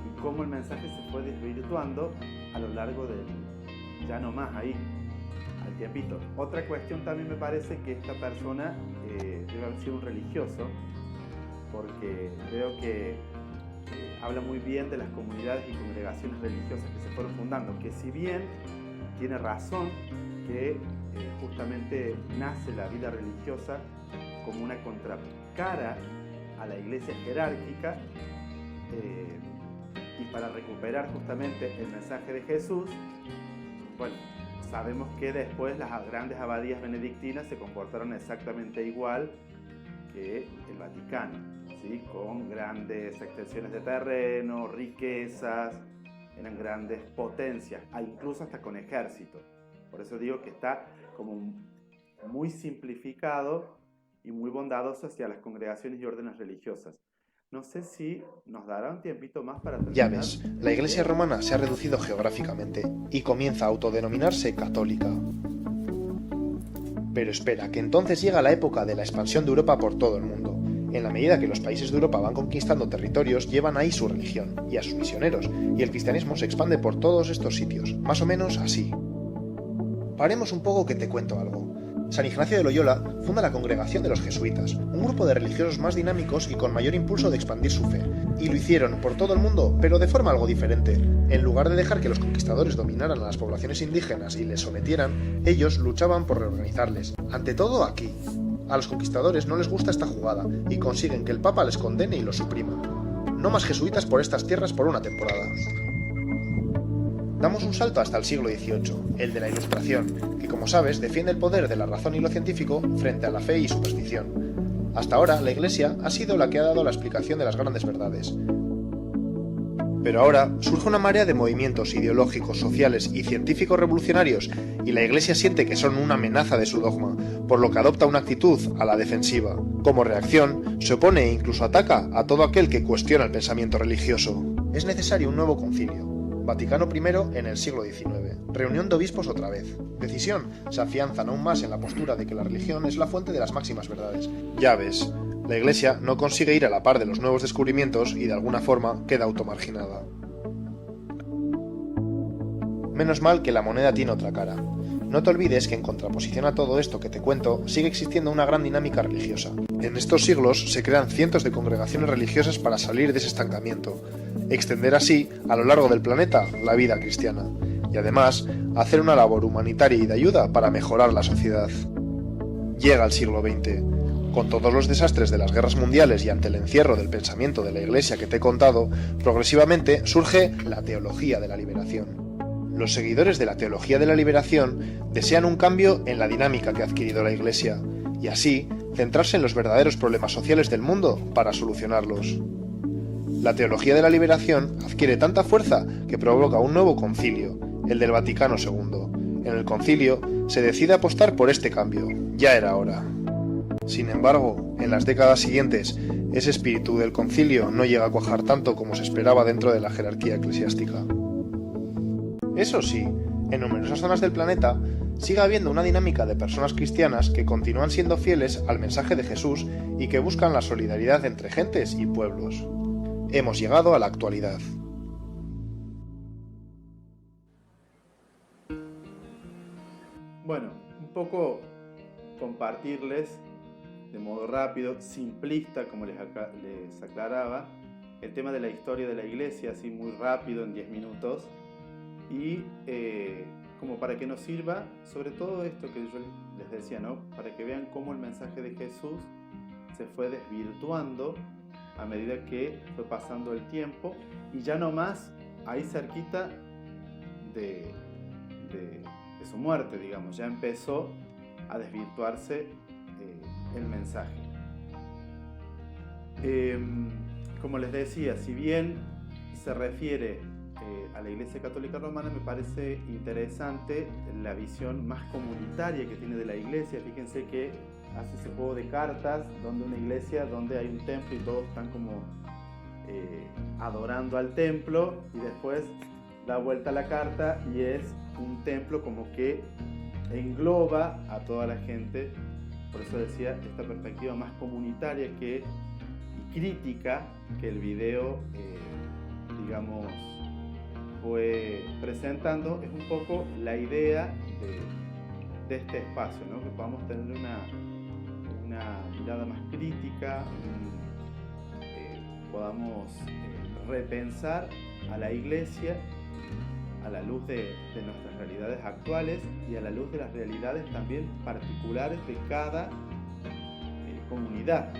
y cómo el mensaje se fue desvirtuando a lo largo del, ya no más ahí, al tiempito. Otra cuestión también me parece que esta persona debe haber sido un religioso, porque veo que habla muy bien de las comunidades y congregaciones religiosas que se fueron fundando, que si bien tiene razón que justamente nace la vida religiosa como una contracara a la iglesia jerárquica, y para recuperar justamente el mensaje de Jesús, bueno, sabemos que después las grandes abadías benedictinas se comportaron exactamente igual que el Vaticano, ¿sí? Con grandes extensiones de terreno, riquezas, eran grandes potencias, incluso hasta con ejército. Por eso digo que está como muy simplificado y muy bondadoso hacia las congregaciones y órdenes religiosas. No sé si nos dará un tiempito más para terminar. Ya ves, la Iglesia romana se ha reducido geográficamente y comienza a autodenominarse católica. Pero espera, que entonces llega la época de la expansión de Europa por todo el mundo. En la medida que los países de Europa van conquistando territorios, llevan ahí su religión y a sus misioneros, y el cristianismo se expande por todos estos sitios, más o menos así. Paremos un poco que te cuento algo. San Ignacio de Loyola funda la Congregación de los Jesuitas, un grupo de religiosos más dinámicos y con mayor impulso de expandir su fe. Y lo hicieron por todo el mundo, pero de forma algo diferente. En lugar de dejar que los conquistadores dominaran a las poblaciones indígenas y les sometieran, ellos luchaban por reorganizarles. Ante todo aquí. A los conquistadores no les gusta esta jugada y consiguen que el Papa les condene y los suprima. No más jesuitas por estas tierras por una temporada. Damos un salto hasta el siglo XVIII, el de la Ilustración, que como sabes defiende el poder de la razón y lo científico frente a la fe y superstición. Hasta ahora la Iglesia ha sido la que ha dado la explicación de las grandes verdades. Pero ahora surge una marea de movimientos ideológicos, sociales y científicos revolucionarios y la Iglesia siente que son una amenaza de su dogma, por lo que adopta una actitud a la defensiva. Como reacción, se opone e incluso ataca a todo aquel que cuestiona el pensamiento religioso. Es necesario un nuevo concilio. Vaticano I en el siglo XIX. Reunión de obispos otra vez. Decisión. Se afianzan aún más en la postura de que la religión es la fuente de las máximas verdades. Ya ves, la Iglesia no consigue ir a la par de los nuevos descubrimientos y de alguna forma queda automarginada. Menos mal que la moneda tiene otra cara. No te olvides que en contraposición a todo esto que te cuento, sigue existiendo una gran dinámica religiosa. En estos siglos se crean cientos de congregaciones religiosas para salir de ese estancamiento, extender así, a lo largo del planeta, la vida cristiana, y además, hacer una labor humanitaria y de ayuda para mejorar la sociedad. Llega el siglo XX. Con todos los desastres de las guerras mundiales y ante el encierro del pensamiento de la Iglesia que te he contado, progresivamente surge la teología de la liberación. Los seguidores de la teología de la liberación desean un cambio en la dinámica que ha adquirido la Iglesia, y así centrarse en los verdaderos problemas sociales del mundo para solucionarlos. La teología de la liberación adquiere tanta fuerza que provoca un nuevo concilio, el del Vaticano II. En el concilio se decide apostar por este cambio, ya era hora. Sin embargo, en las décadas siguientes, ese espíritu del concilio no llega a cuajar tanto como se esperaba dentro de la jerarquía eclesiástica. Eso sí, en numerosas zonas del planeta sigue habiendo una dinámica de personas cristianas que continúan siendo fieles al mensaje de Jesús y que buscan la solidaridad entre gentes y pueblos. Hemos llegado a la actualidad. Bueno, un poco compartirles de modo rápido, simplista, como les aclaraba, el tema de la historia de la Iglesia, así muy rápido, en 10 minutos, y como para que nos sirva, sobre todo esto que yo les decía, ¿no? Para que vean cómo el mensaje de Jesús se fue desvirtuando a medida que fue pasando el tiempo, y ya no más ahí cerquita de su muerte, digamos, ya empezó a desvirtuarse el mensaje. Como les decía, si bien se refiere a la Iglesia Católica Romana, me parece interesante la visión más comunitaria que tiene de la Iglesia. Fíjense que hace ese juego de cartas donde una iglesia, donde hay un templo y todos están como adorando al templo, y después da vuelta la carta y es un templo como que engloba a toda la gente. Por eso decía, esta perspectiva más comunitaria y crítica que el video, digamos, fue presentando, es un poco la idea de este espacio, ¿no? Que podamos tener una mirada más crítica, podamos repensar a la Iglesia a la luz de nuestras realidades actuales y a la luz de las realidades también particulares de cada comunidad,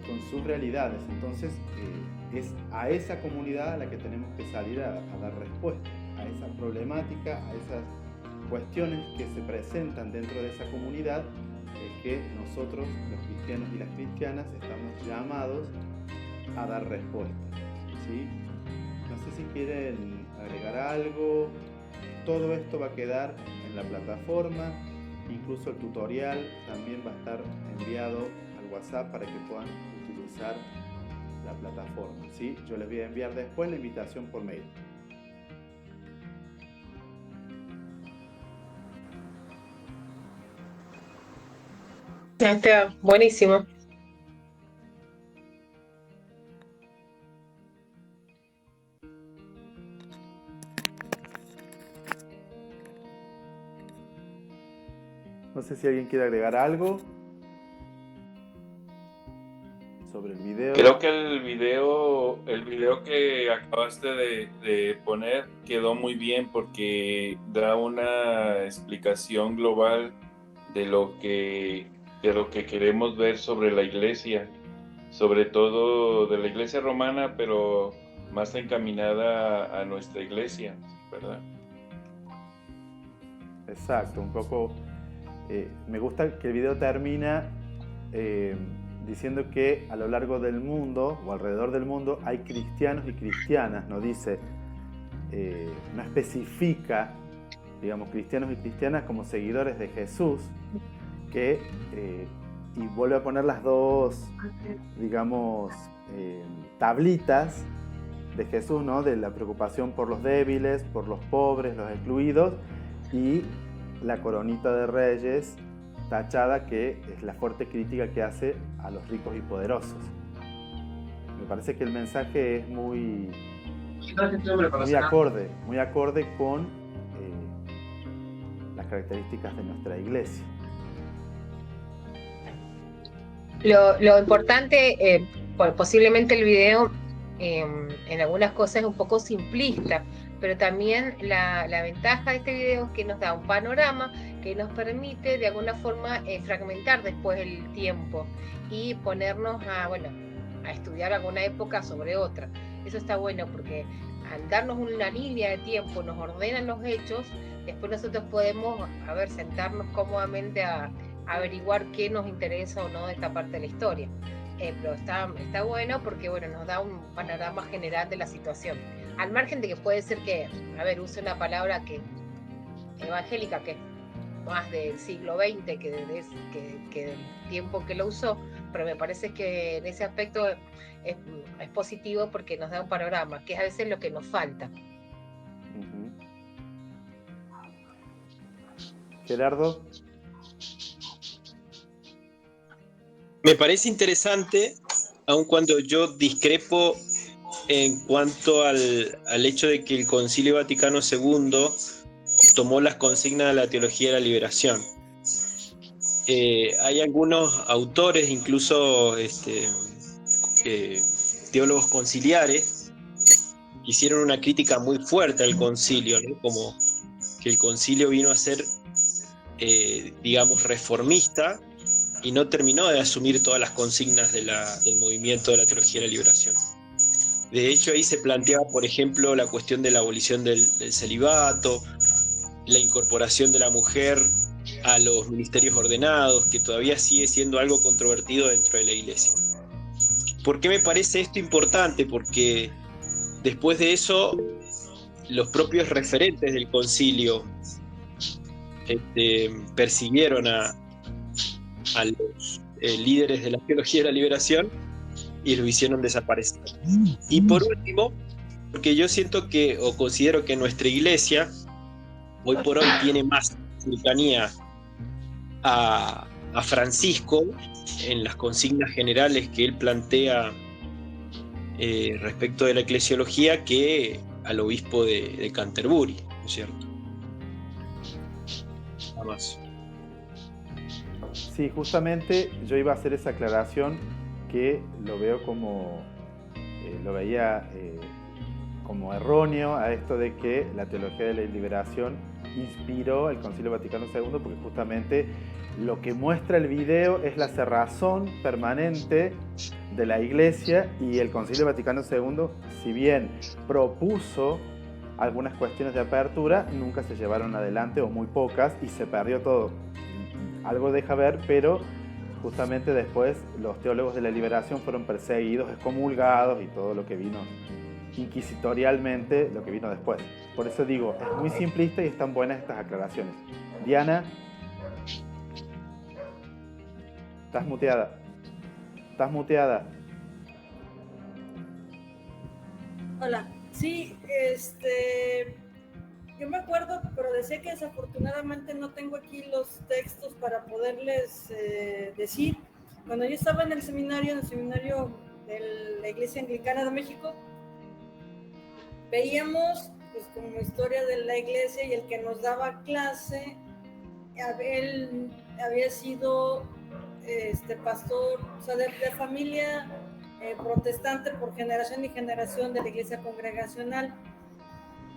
con sus realidades. Entonces es a esa comunidad a la que tenemos que salir a dar respuesta, a esa problemática, a esas cuestiones que se presentan dentro de esa comunidad, que nosotros, los cristianos y las cristianas, estamos llamados a dar respuesta, ¿sí? No sé si quieren agregar algo. Todo esto va a quedar en la plataforma, incluso el tutorial también va a estar enviado al WhatsApp para que puedan utilizar la plataforma, ¿sí? Yo les voy a enviar después la invitación por mail. Está buenísimo. No sé si alguien quiere agregar algo sobre el video. Creo que el video que acabaste de poner quedó muy bien porque da una explicación global de lo que queremos ver sobre la iglesia, sobre todo de la iglesia romana, pero más encaminada a nuestra iglesia, ¿verdad? Exacto, un poco. Me gusta que el video termina diciendo que a lo largo del mundo o alrededor del mundo hay cristianos y cristianas, no dice, no especifica, digamos, cristianos y cristianas como seguidores de Jesús, que, y vuelve a poner las dos, digamos, tablitas de Jesús, ¿no? De la preocupación por los débiles, por los pobres, los excluidos, y la coronita de reyes tachada, que es la fuerte crítica que hace a los ricos y poderosos. Me parece que el mensaje es muy acorde con las características de nuestra iglesia. Lo importante, posiblemente el video en algunas cosas es un poco simplista, pero también la ventaja de este video es que nos da un panorama que nos permite de alguna forma fragmentar después el tiempo y ponernos a estudiar alguna época sobre otra. Eso está bueno porque al darnos una línea de tiempo, nos ordenan los hechos, después nosotros podemos sentarnos cómodamente a averiguar qué nos interesa o no de esta parte de la historia. Pero está bueno porque nos da un panorama general de la situación. Al margen de que puede ser que, use una palabra evangélica, que es más del siglo XX que del tiempo que lo usó, pero me parece que en ese aspecto es positivo porque nos da un panorama, que es a veces lo que nos falta. Gerardo. Me parece interesante, aun cuando yo discrepo en cuanto al hecho de que el Concilio Vaticano II tomó las consignas de la teología de la liberación. Hay algunos autores, incluso teólogos conciliares, que hicieron una crítica muy fuerte al concilio, ¿no? Como que el concilio vino a ser, digamos, reformista y no terminó de asumir todas las consignas del movimiento de la teología de la liberación. De hecho, ahí se planteaba, por ejemplo, la cuestión de la abolición del celibato, la incorporación de la mujer a los ministerios ordenados, que todavía sigue siendo algo controvertido dentro de la iglesia. ¿Por qué me parece esto importante? Porque después de eso, los propios referentes del concilio persiguieron a los líderes de la teología de la liberación y los hicieron desaparecer. Y por último, porque yo siento que, o considero que nuestra iglesia hoy por hoy tiene más cercanía a Francisco en las consignas generales que él plantea respecto de la eclesiología que al obispo de Canterbury, ¿no es cierto? Nada más. Sí, justamente yo iba a hacer esa aclaración, que lo veo lo veía como erróneo a esto de que la teología de la liberación inspiró el Concilio Vaticano II, porque justamente lo que muestra el video es la cerrazón permanente de la Iglesia, y el Concilio Vaticano II, si bien propuso algunas cuestiones de apertura, nunca se llevaron adelante, o muy pocas, y se perdió todo. Algo deja ver, pero justamente después los teólogos de la liberación fueron perseguidos, excomulgados y todo lo que vino inquisitorialmente, lo que vino después. Por eso digo, es muy simplista y están buenas estas aclaraciones. Diana, estás muteada. Estás muteada. Hola, sí, yo me acuerdo, pero decía que desafortunadamente no tengo aquí los textos para poderles decir. Cuando yo estaba en el seminario de la Iglesia Anglicana de México, veíamos pues como historia de la iglesia, y el que nos daba clase él había sido pastor, o sea, de familia protestante por generación y generación de la iglesia congregacional.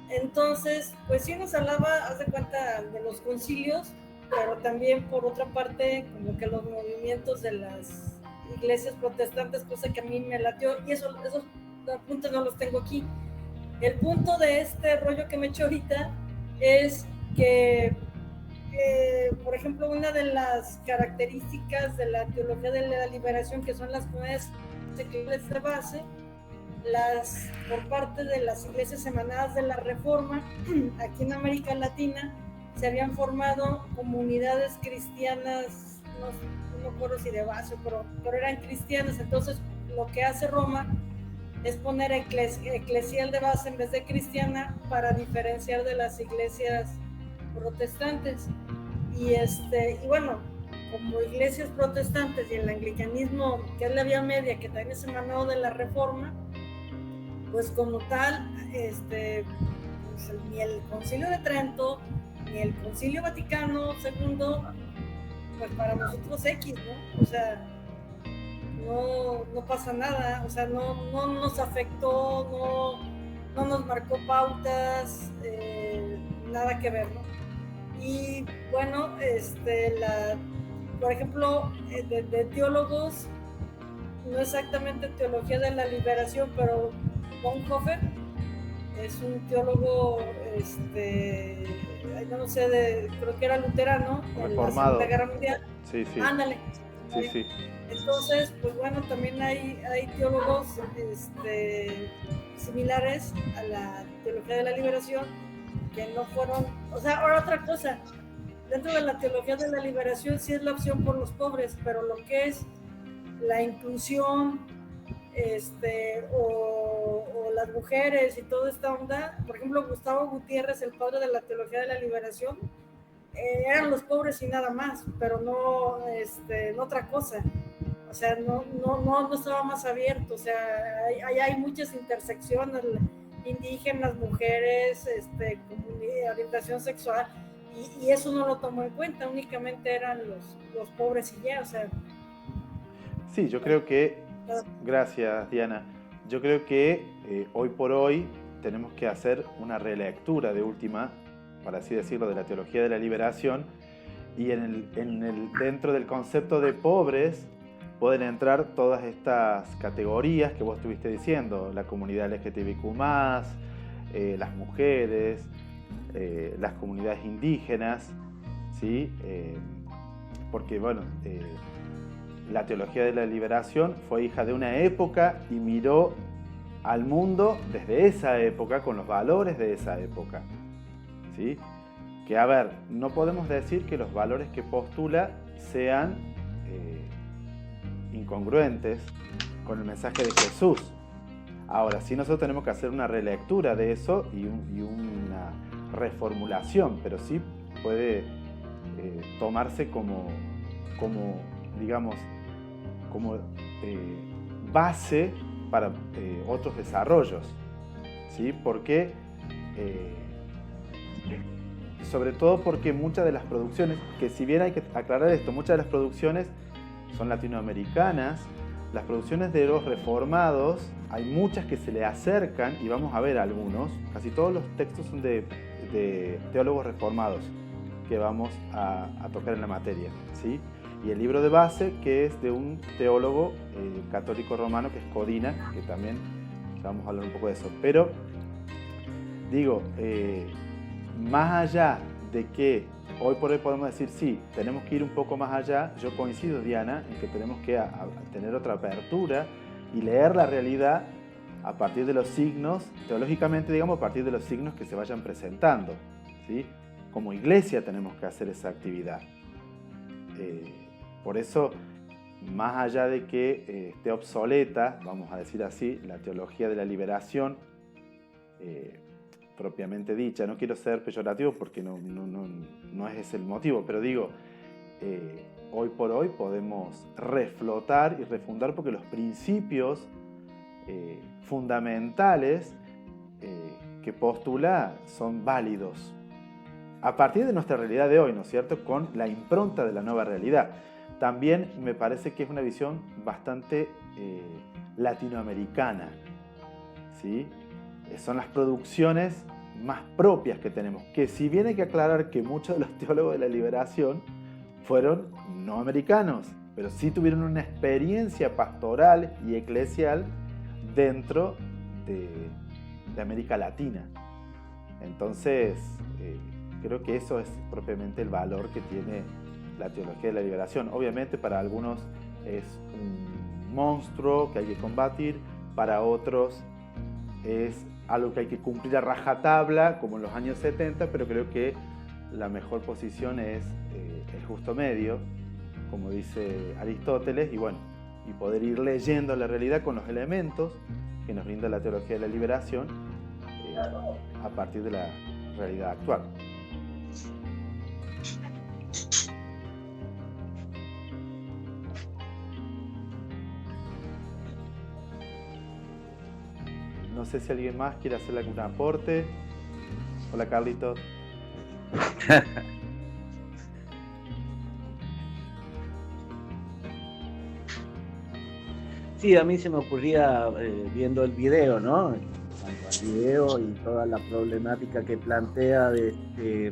Entonces, pues sí nos hablaba, haz de cuenta, de los concilios, pero también por otra parte, como que los movimientos de las iglesias protestantes, cosa que a mí me latió, y esos apuntes no los tengo aquí. El punto de este rollo que me eché ahorita es que, por ejemplo, una de las características de la teología de la liberación, que son las comunidades de base, por parte de las iglesias emanadas de la Reforma, aquí en América Latina, se habían formado comunidades cristianas, no me acuerdo si de base, pero eran cristianas. Entonces, lo que hace Roma es poner eclesial de base en vez de cristiana para diferenciar de las iglesias protestantes. Y bueno, como iglesias protestantes y el anglicanismo, que es la vía media, que también es emanado de la Reforma, pues como tal, pues ni el Concilio de Trento, ni el Concilio Vaticano II, pues para nosotros X, ¿no? O sea, no pasa nada, o sea, no nos afectó, no nos marcó pautas, nada que ver, ¿no? Y bueno, por ejemplo, de teólogos, no exactamente teología de la liberación, pero Bonhoeffer es un teólogo, no sé, creo que era luterano, en la Segunda Guerra Mundial. Sí. Ándale. Sí. Entonces, pues bueno, también hay teólogos similares a la teología de la liberación que no fueron, o sea, ahora otra cosa, dentro de la teología de la liberación sí es la opción por los pobres, pero lo que es la inclusión, o las mujeres y toda esta onda, por ejemplo, Gustavo Gutiérrez, el padre de la teología de la liberación, eran los pobres y nada más, pero no otra cosa. O sea, no estaba más abierto. O sea, hay muchas intersecciones, indígenas, mujeres, orientación sexual, y eso no lo tomó en cuenta, únicamente eran los pobres y ya, o sea. Sí, yo creo que, gracias Diana, yo creo que hoy por hoy tenemos que hacer una relectura de última, para así decirlo, de la teología de la liberación, y dentro del concepto de pobres pueden entrar todas estas categorías que vos estuviste diciendo, la comunidad LGTBIQ+, las mujeres, las comunidades indígenas, ¿sí? Porque bueno, la teología de la liberación fue hija de una época y miró al mundo desde esa época, con los valores de esa época, ¿sí? Que a ver, no podemos decir que los valores que postula sean incongruentes con el mensaje de Jesús. Ahora, sí, nosotros tenemos que hacer una relectura de eso y una reformulación, pero sí puede tomarse como digamos, como base para otros desarrollos, ¿sí? Porque sobre todo porque muchas de las producciones, que si bien hay que aclarar esto, muchas de las producciones son latinoamericanas, las producciones de los reformados, hay muchas que se le acercan, y vamos a ver algunos, casi todos los textos son de teólogos reformados que vamos a tocar en la materia, ¿sí? Y el libro de base, que es de un teólogo católico romano, que es Codina, que también vamos a hablar un poco de eso. Pero, digo, más allá de que hoy por hoy podemos decir, sí, tenemos que ir un poco más allá, yo coincido, Diana, en que tenemos que tener otra apertura y leer la realidad a partir de los signos, teológicamente, digamos, a partir de los signos que se vayan presentando, ¿sí? Como iglesia tenemos que hacer esa actividad. Por eso, más allá de que esté obsoleta, vamos a decir así, la teología de la liberación, propiamente dicha, no quiero ser peyorativo porque no es ese el motivo, pero digo, hoy por hoy podemos reflotar y refundar porque los principios fundamentales que postula son válidos. a partir de nuestra realidad de hoy, ¿no es cierto?, con la impronta de la nueva realidad. También me parece que es una visión bastante latinoamericana, ¿sí? Son las producciones más propias que tenemos, que si bien hay que aclarar que muchos de los teólogos de la liberación fueron no americanos, pero sí tuvieron una experiencia pastoral y eclesial dentro de América Latina. Entonces, creo que eso es propiamente el valor que tiene la teología de la liberación. Obviamente para algunos es un monstruo que hay que combatir, para otros es algo que hay que cumplir a rajatabla, como en los años 70, pero creo que la mejor posición es el justo medio, como dice Aristóteles, y bueno, y poder ir leyendo la realidad con los elementos que nos brinda la teología de la liberación a partir de la realidad actual. No sé si alguien más quiere hacer algún aporte. Hola, Carlitos. Sí, a mí se me ocurría viendo el video, ¿no? El video y toda la problemática que plantea de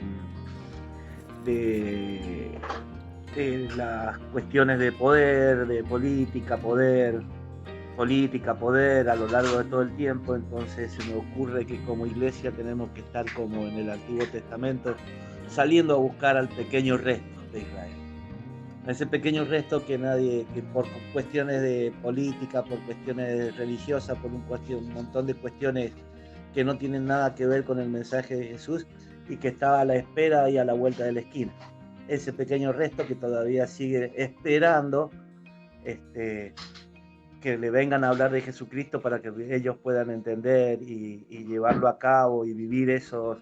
las cuestiones de poder, de política, poder a lo largo de todo el tiempo. Entonces se me ocurre que como iglesia tenemos que estar como en el Antiguo Testamento, saliendo a buscar al pequeño resto de Israel. Ese pequeño resto que por cuestiones de política, por cuestiones religiosas, por un montón de cuestiones que no tienen nada que ver con el mensaje de Jesús y que estaba a la espera y a la vuelta de la esquina. Ese pequeño resto que todavía sigue esperando que le vengan a hablar de Jesucristo para que ellos puedan entender y llevarlo a cabo y vivir esos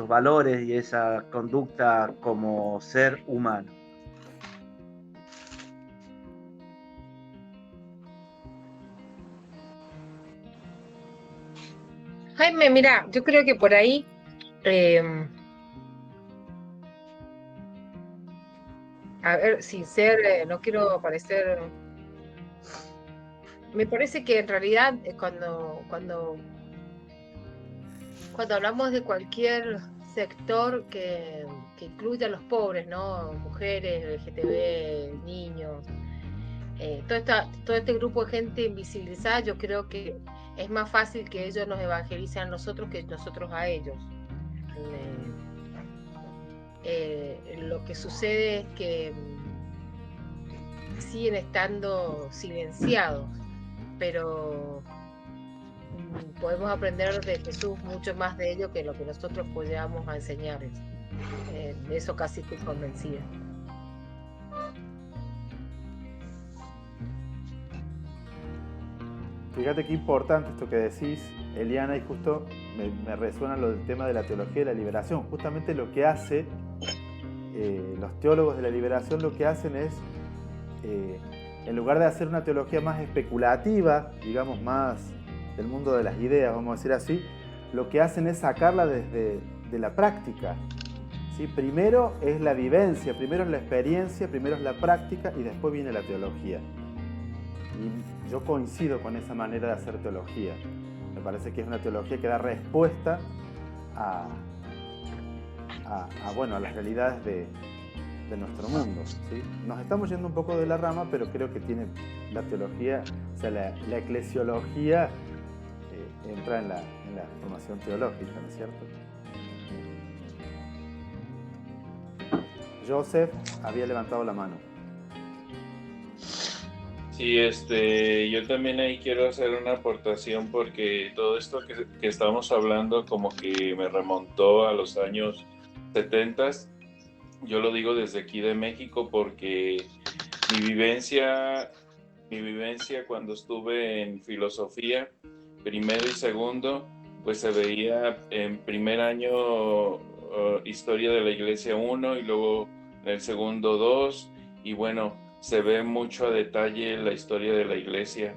valores y esa conducta como ser humano. Jaime, mira, yo creo que por ahí a ver, sin ser, no quiero parecer, me parece que en realidad cuando hablamos de cualquier sector que incluya a los pobres, ¿no? Mujeres, LGTB, niños, todo este grupo de gente invisibilizada, yo creo que es más fácil que ellos nos evangelicen a nosotros que nosotros a ellos. Lo que sucede es que siguen estando silenciados, pero podemos aprender de Jesús mucho más de ello que lo que nosotros podamos enseñarles. De eso casi estoy convencida. Fíjate qué importante esto que decís, Eliana, y justo me resuena lo del tema de la teología de la liberación. Justamente lo que hace los teólogos de la liberación, lo que hacen es, en lugar de hacer una teología más especulativa, digamos más del mundo de las ideas, vamos a decir así, lo que hacen es sacarla de la práctica. ¿Sí? Primero es la vivencia, primero es la experiencia, primero es la práctica y después viene la teología. Y yo coincido con esa manera de hacer teología. Me parece que es una teología que da respuesta a las realidades de nuestro mundo. ¿Sí? Nos estamos yendo un poco de la rama, pero creo que tiene la teología, o sea, la eclesiología entra en la formación teológica, ¿no es cierto? Joseph había levantado la mano. Sí, yo también ahí quiero hacer una aportación porque todo esto que estamos hablando como que me remontó a los años 70. Yo lo digo desde aquí de México porque mi vivencia cuando estuve en filosofía, primero y segundo, pues se veía en primer año historia de la iglesia 1 y luego en el segundo 2 y bueno, se ve mucho a detalle la historia de la iglesia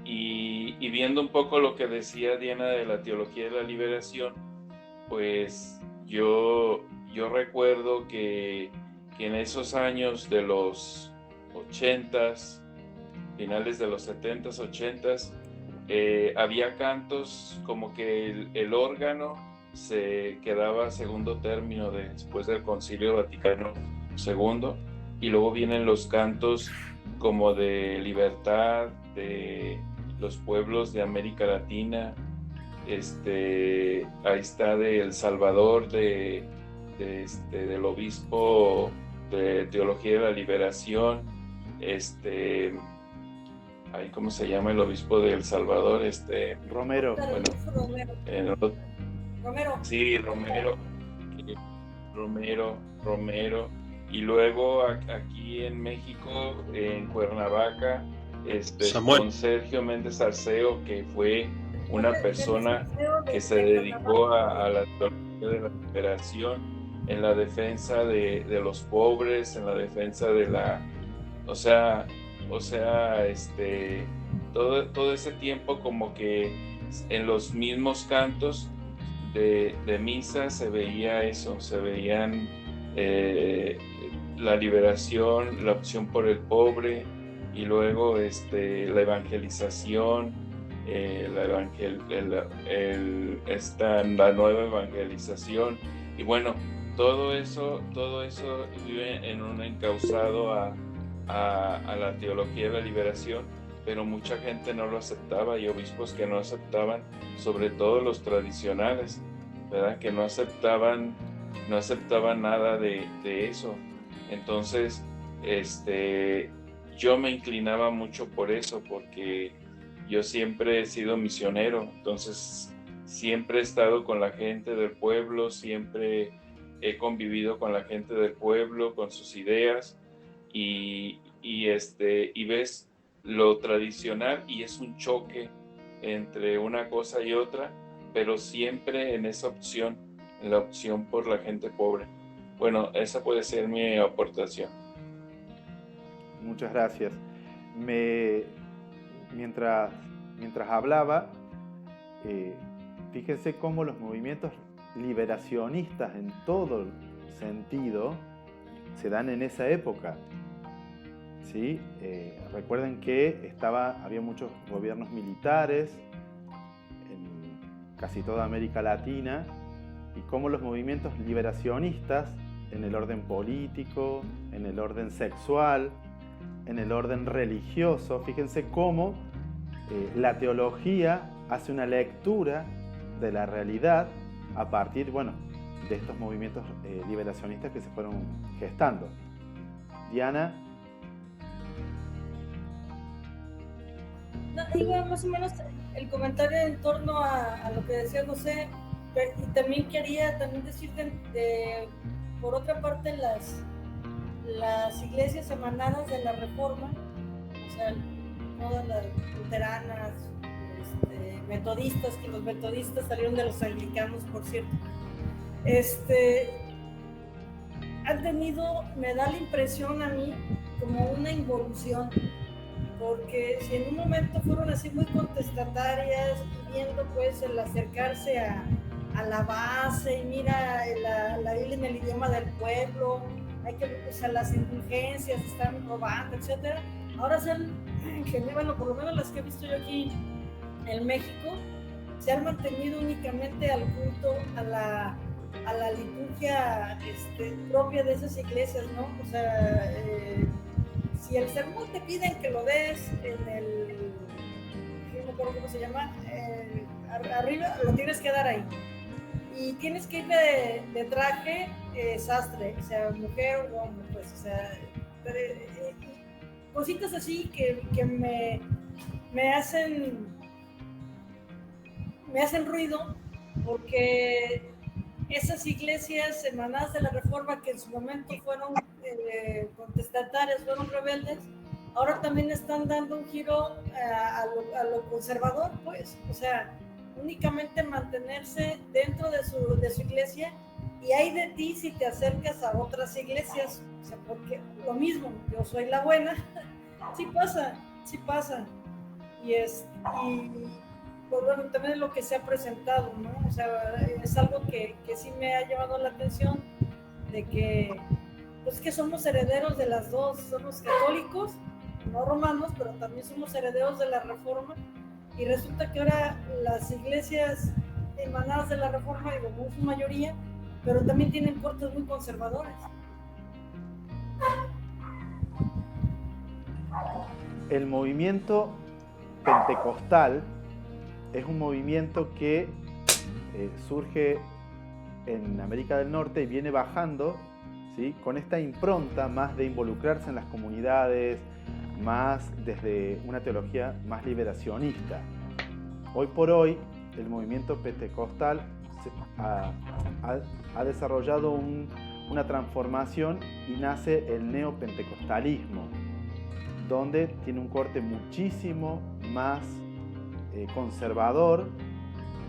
y viendo un poco lo que decía Diana de la teología de la liberación, pues yo recuerdo que en esos años de los 80s, finales de los 70s, 80s, había cantos como que el órgano se quedaba a segundo término después del Concilio Vaticano II, y luego vienen los cantos como de libertad de los pueblos de América Latina. Ahí está de El Salvador, del obispo de Teología de la Liberación, ¿cómo se llama el obispo de El Salvador? Romero. Bueno, Romero. Sí, Romero. Y luego aquí en México, en Cuernavaca, con Sergio Méndez Arceo, que fue una persona que se dedicó a la teología de la liberación, en la defensa de los pobres, en la defensa de todo ese tiempo, como que en los mismos cantos de misa se veía eso, se veían la liberación, la opción por el pobre, y luego la evangelización, la nueva evangelización, y bueno, todo eso vive en un encauzado a la teología de la liberación, pero mucha gente no lo aceptaba, y obispos que no aceptaban, sobre todo los tradicionales, ¿verdad? Que no aceptaban nada de eso. Entonces, yo me inclinaba mucho por eso, porque yo siempre he sido misionero, entonces siempre he estado con la gente del pueblo, siempre he convivido con la gente del pueblo, con sus ideas, y ves lo tradicional, y es un choque entre una cosa y otra, pero siempre en esa opción, en la opción por la gente pobre. Bueno, esa puede ser mi aportación. Muchas gracias. Mientras hablaba, fíjense cómo los movimientos liberacionistas en todo sentido se dan en esa época. ¿Sí? Recuerden que había muchos gobiernos militares en casi toda América Latina, y cómo los movimientos liberacionistas en el orden político, en el orden sexual, en el orden religioso, fíjense cómo la teología hace una lectura de la realidad a partir, de estos movimientos liberacionistas que se fueron gestando. Diana. No, iba más o menos el comentario en torno a lo que decía José, y también quería decirte, por otra parte, las iglesias emanadas de la Reforma, o sea, todas las luteranas, metodistas, que los metodistas salieron de los anglicanos, por cierto, han tenido, me da la impresión a mí, como una involución, porque si en un momento fueron así muy contestatarias, pidiendo pues el acercarse a la base, y mira la Biblia en el idioma del pueblo, hay que, las indulgencias están robando, etcétera. Ahora por lo menos las que he visto yo aquí en México, se han mantenido únicamente al culto a la liturgia propia de esas iglesias, ¿no? O sea, si el sermón te piden que lo des en el, no me acuerdo cómo se llama, arriba, lo tienes que dar ahí. Y tienes que ir de traje sastre, o sea, mujer o hombre, pues, o sea, cositas así que me hacen ruido, porque esas iglesias emanadas de la Reforma, que en su momento fueron contestatarias, fueron rebeldes, ahora también están dando un giro a lo conservador, pues, o sea, únicamente mantenerse dentro de su iglesia, y hay de ti si te acercas a otras iglesias, o sea, porque lo mismo, yo soy la buena, sí pasa, y pues bueno, también es lo que se ha presentado, ¿no? O sea, es algo que sí me ha llamado la atención, de que, pues que somos herederos de las dos, somos católicos, no romanos, pero también somos herederos de la Reforma, y resulta que ahora las iglesias emanadas de la Reforma, digo, no es su mayoría, pero también tienen cortes muy conservadores. El movimiento pentecostal es un movimiento que surge en América del Norte y viene bajando, ¿sí?, con esta impronta más de involucrarse en las comunidades, más desde una teología más liberacionista. Hoy por hoy, el movimiento pentecostal ha desarrollado una transformación y nace el neopentecostalismo, donde tiene un corte muchísimo más conservador,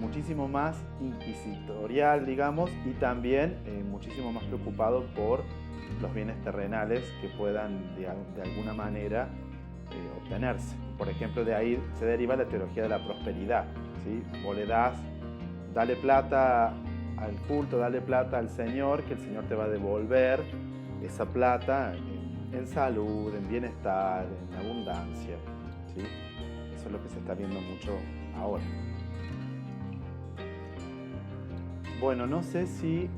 muchísimo más inquisitorial, digamos, y también muchísimo más preocupado por los bienes terrenales que puedan de alguna manera obtenerse. Por ejemplo, de ahí se deriva la teología de la prosperidad, ¿sí? Vos le das, dale plata al culto, dale plata al Señor, que el Señor te va a devolver esa plata en salud, en bienestar, en abundancia, ¿sí? Eso es lo que se está viendo mucho ahora. Bueno, no sé si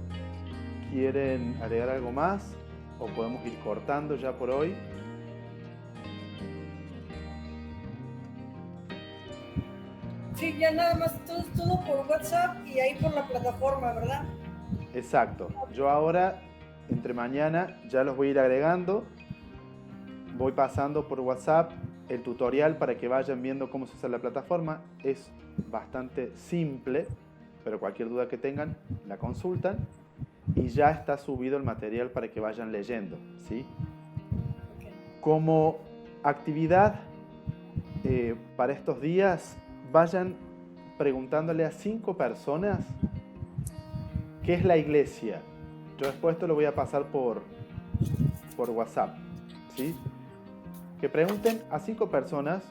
quieren agregar algo más o podemos ir cortando ya por hoy. Sí, ya nada más todo por WhatsApp y ahí por la plataforma, ¿verdad? Exacto. Yo ahora, entre mañana, ya los voy a ir agregando. Voy pasando por WhatsApp el tutorial para que vayan viendo cómo se usa la plataforma. Es bastante simple, pero cualquier duda que tengan, la consultan. Y ya está subido el material para que vayan leyendo, ¿sí? Okay. Como actividad para estos días, vayan preguntándole a 5 personas qué es la iglesia. Yo después te lo voy a pasar por WhatsApp, ¿sí? Que pregunten a 5 personas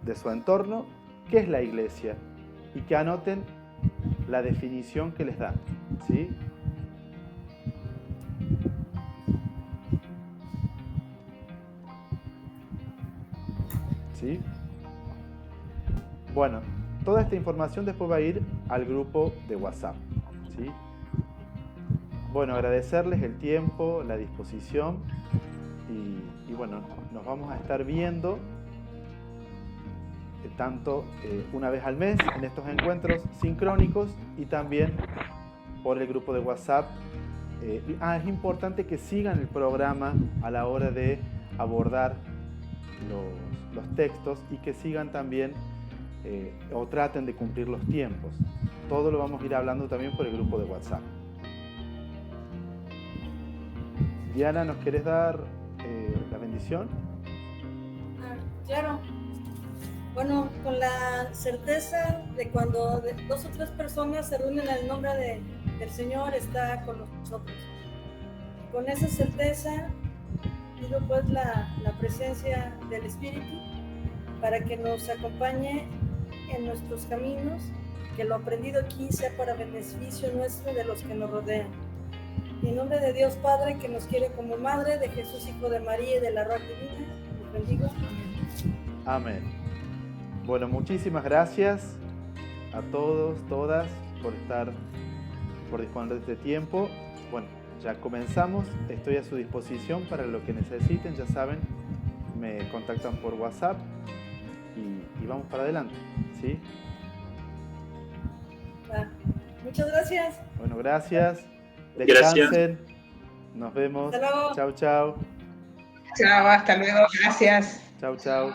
de su entorno qué es la iglesia y que anoten la definición que les dan, ¿sí? ¿Sí? Bueno, toda esta información después va a ir al grupo de WhatsApp, ¿sí? Bueno, agradecerles el tiempo, la disposición y bueno, nos vamos a estar viendo tanto una vez al mes en estos encuentros sincrónicos y también por el grupo de WhatsApp. Es importante que sigan el programa a la hora de abordar los textos y que sigan también o traten de cumplir los tiempos. Todo lo vamos a ir hablando también por el grupo de WhatsApp. Diana, ¿nos querés dar la bendición? Claro. Bueno, con la certeza de cuando 2 o 3 personas se reúnen en el nombre del Señor, está con nosotros. Con esa certeza pido pues la presencia del Espíritu para que nos acompañe en nuestros caminos, que lo aprendido aquí sea para beneficio nuestro y de los que nos rodean. En nombre de Dios Padre, que nos quiere como madre, de Jesús Hijo de María y de la Roca Divina, los bendigo. Amén. Amén. Bueno, muchísimas gracias a todos, todas, por disponer de este tiempo. Bueno, ya comenzamos, estoy a su disposición para lo que necesiten, ya saben, me contactan por WhatsApp y vamos para adelante, ¿sí? Muchas gracias. Bueno, gracias. Descansen. Nos vemos. Hasta luego. Chau, chau. Chao, hasta luego, gracias. Chau, chau.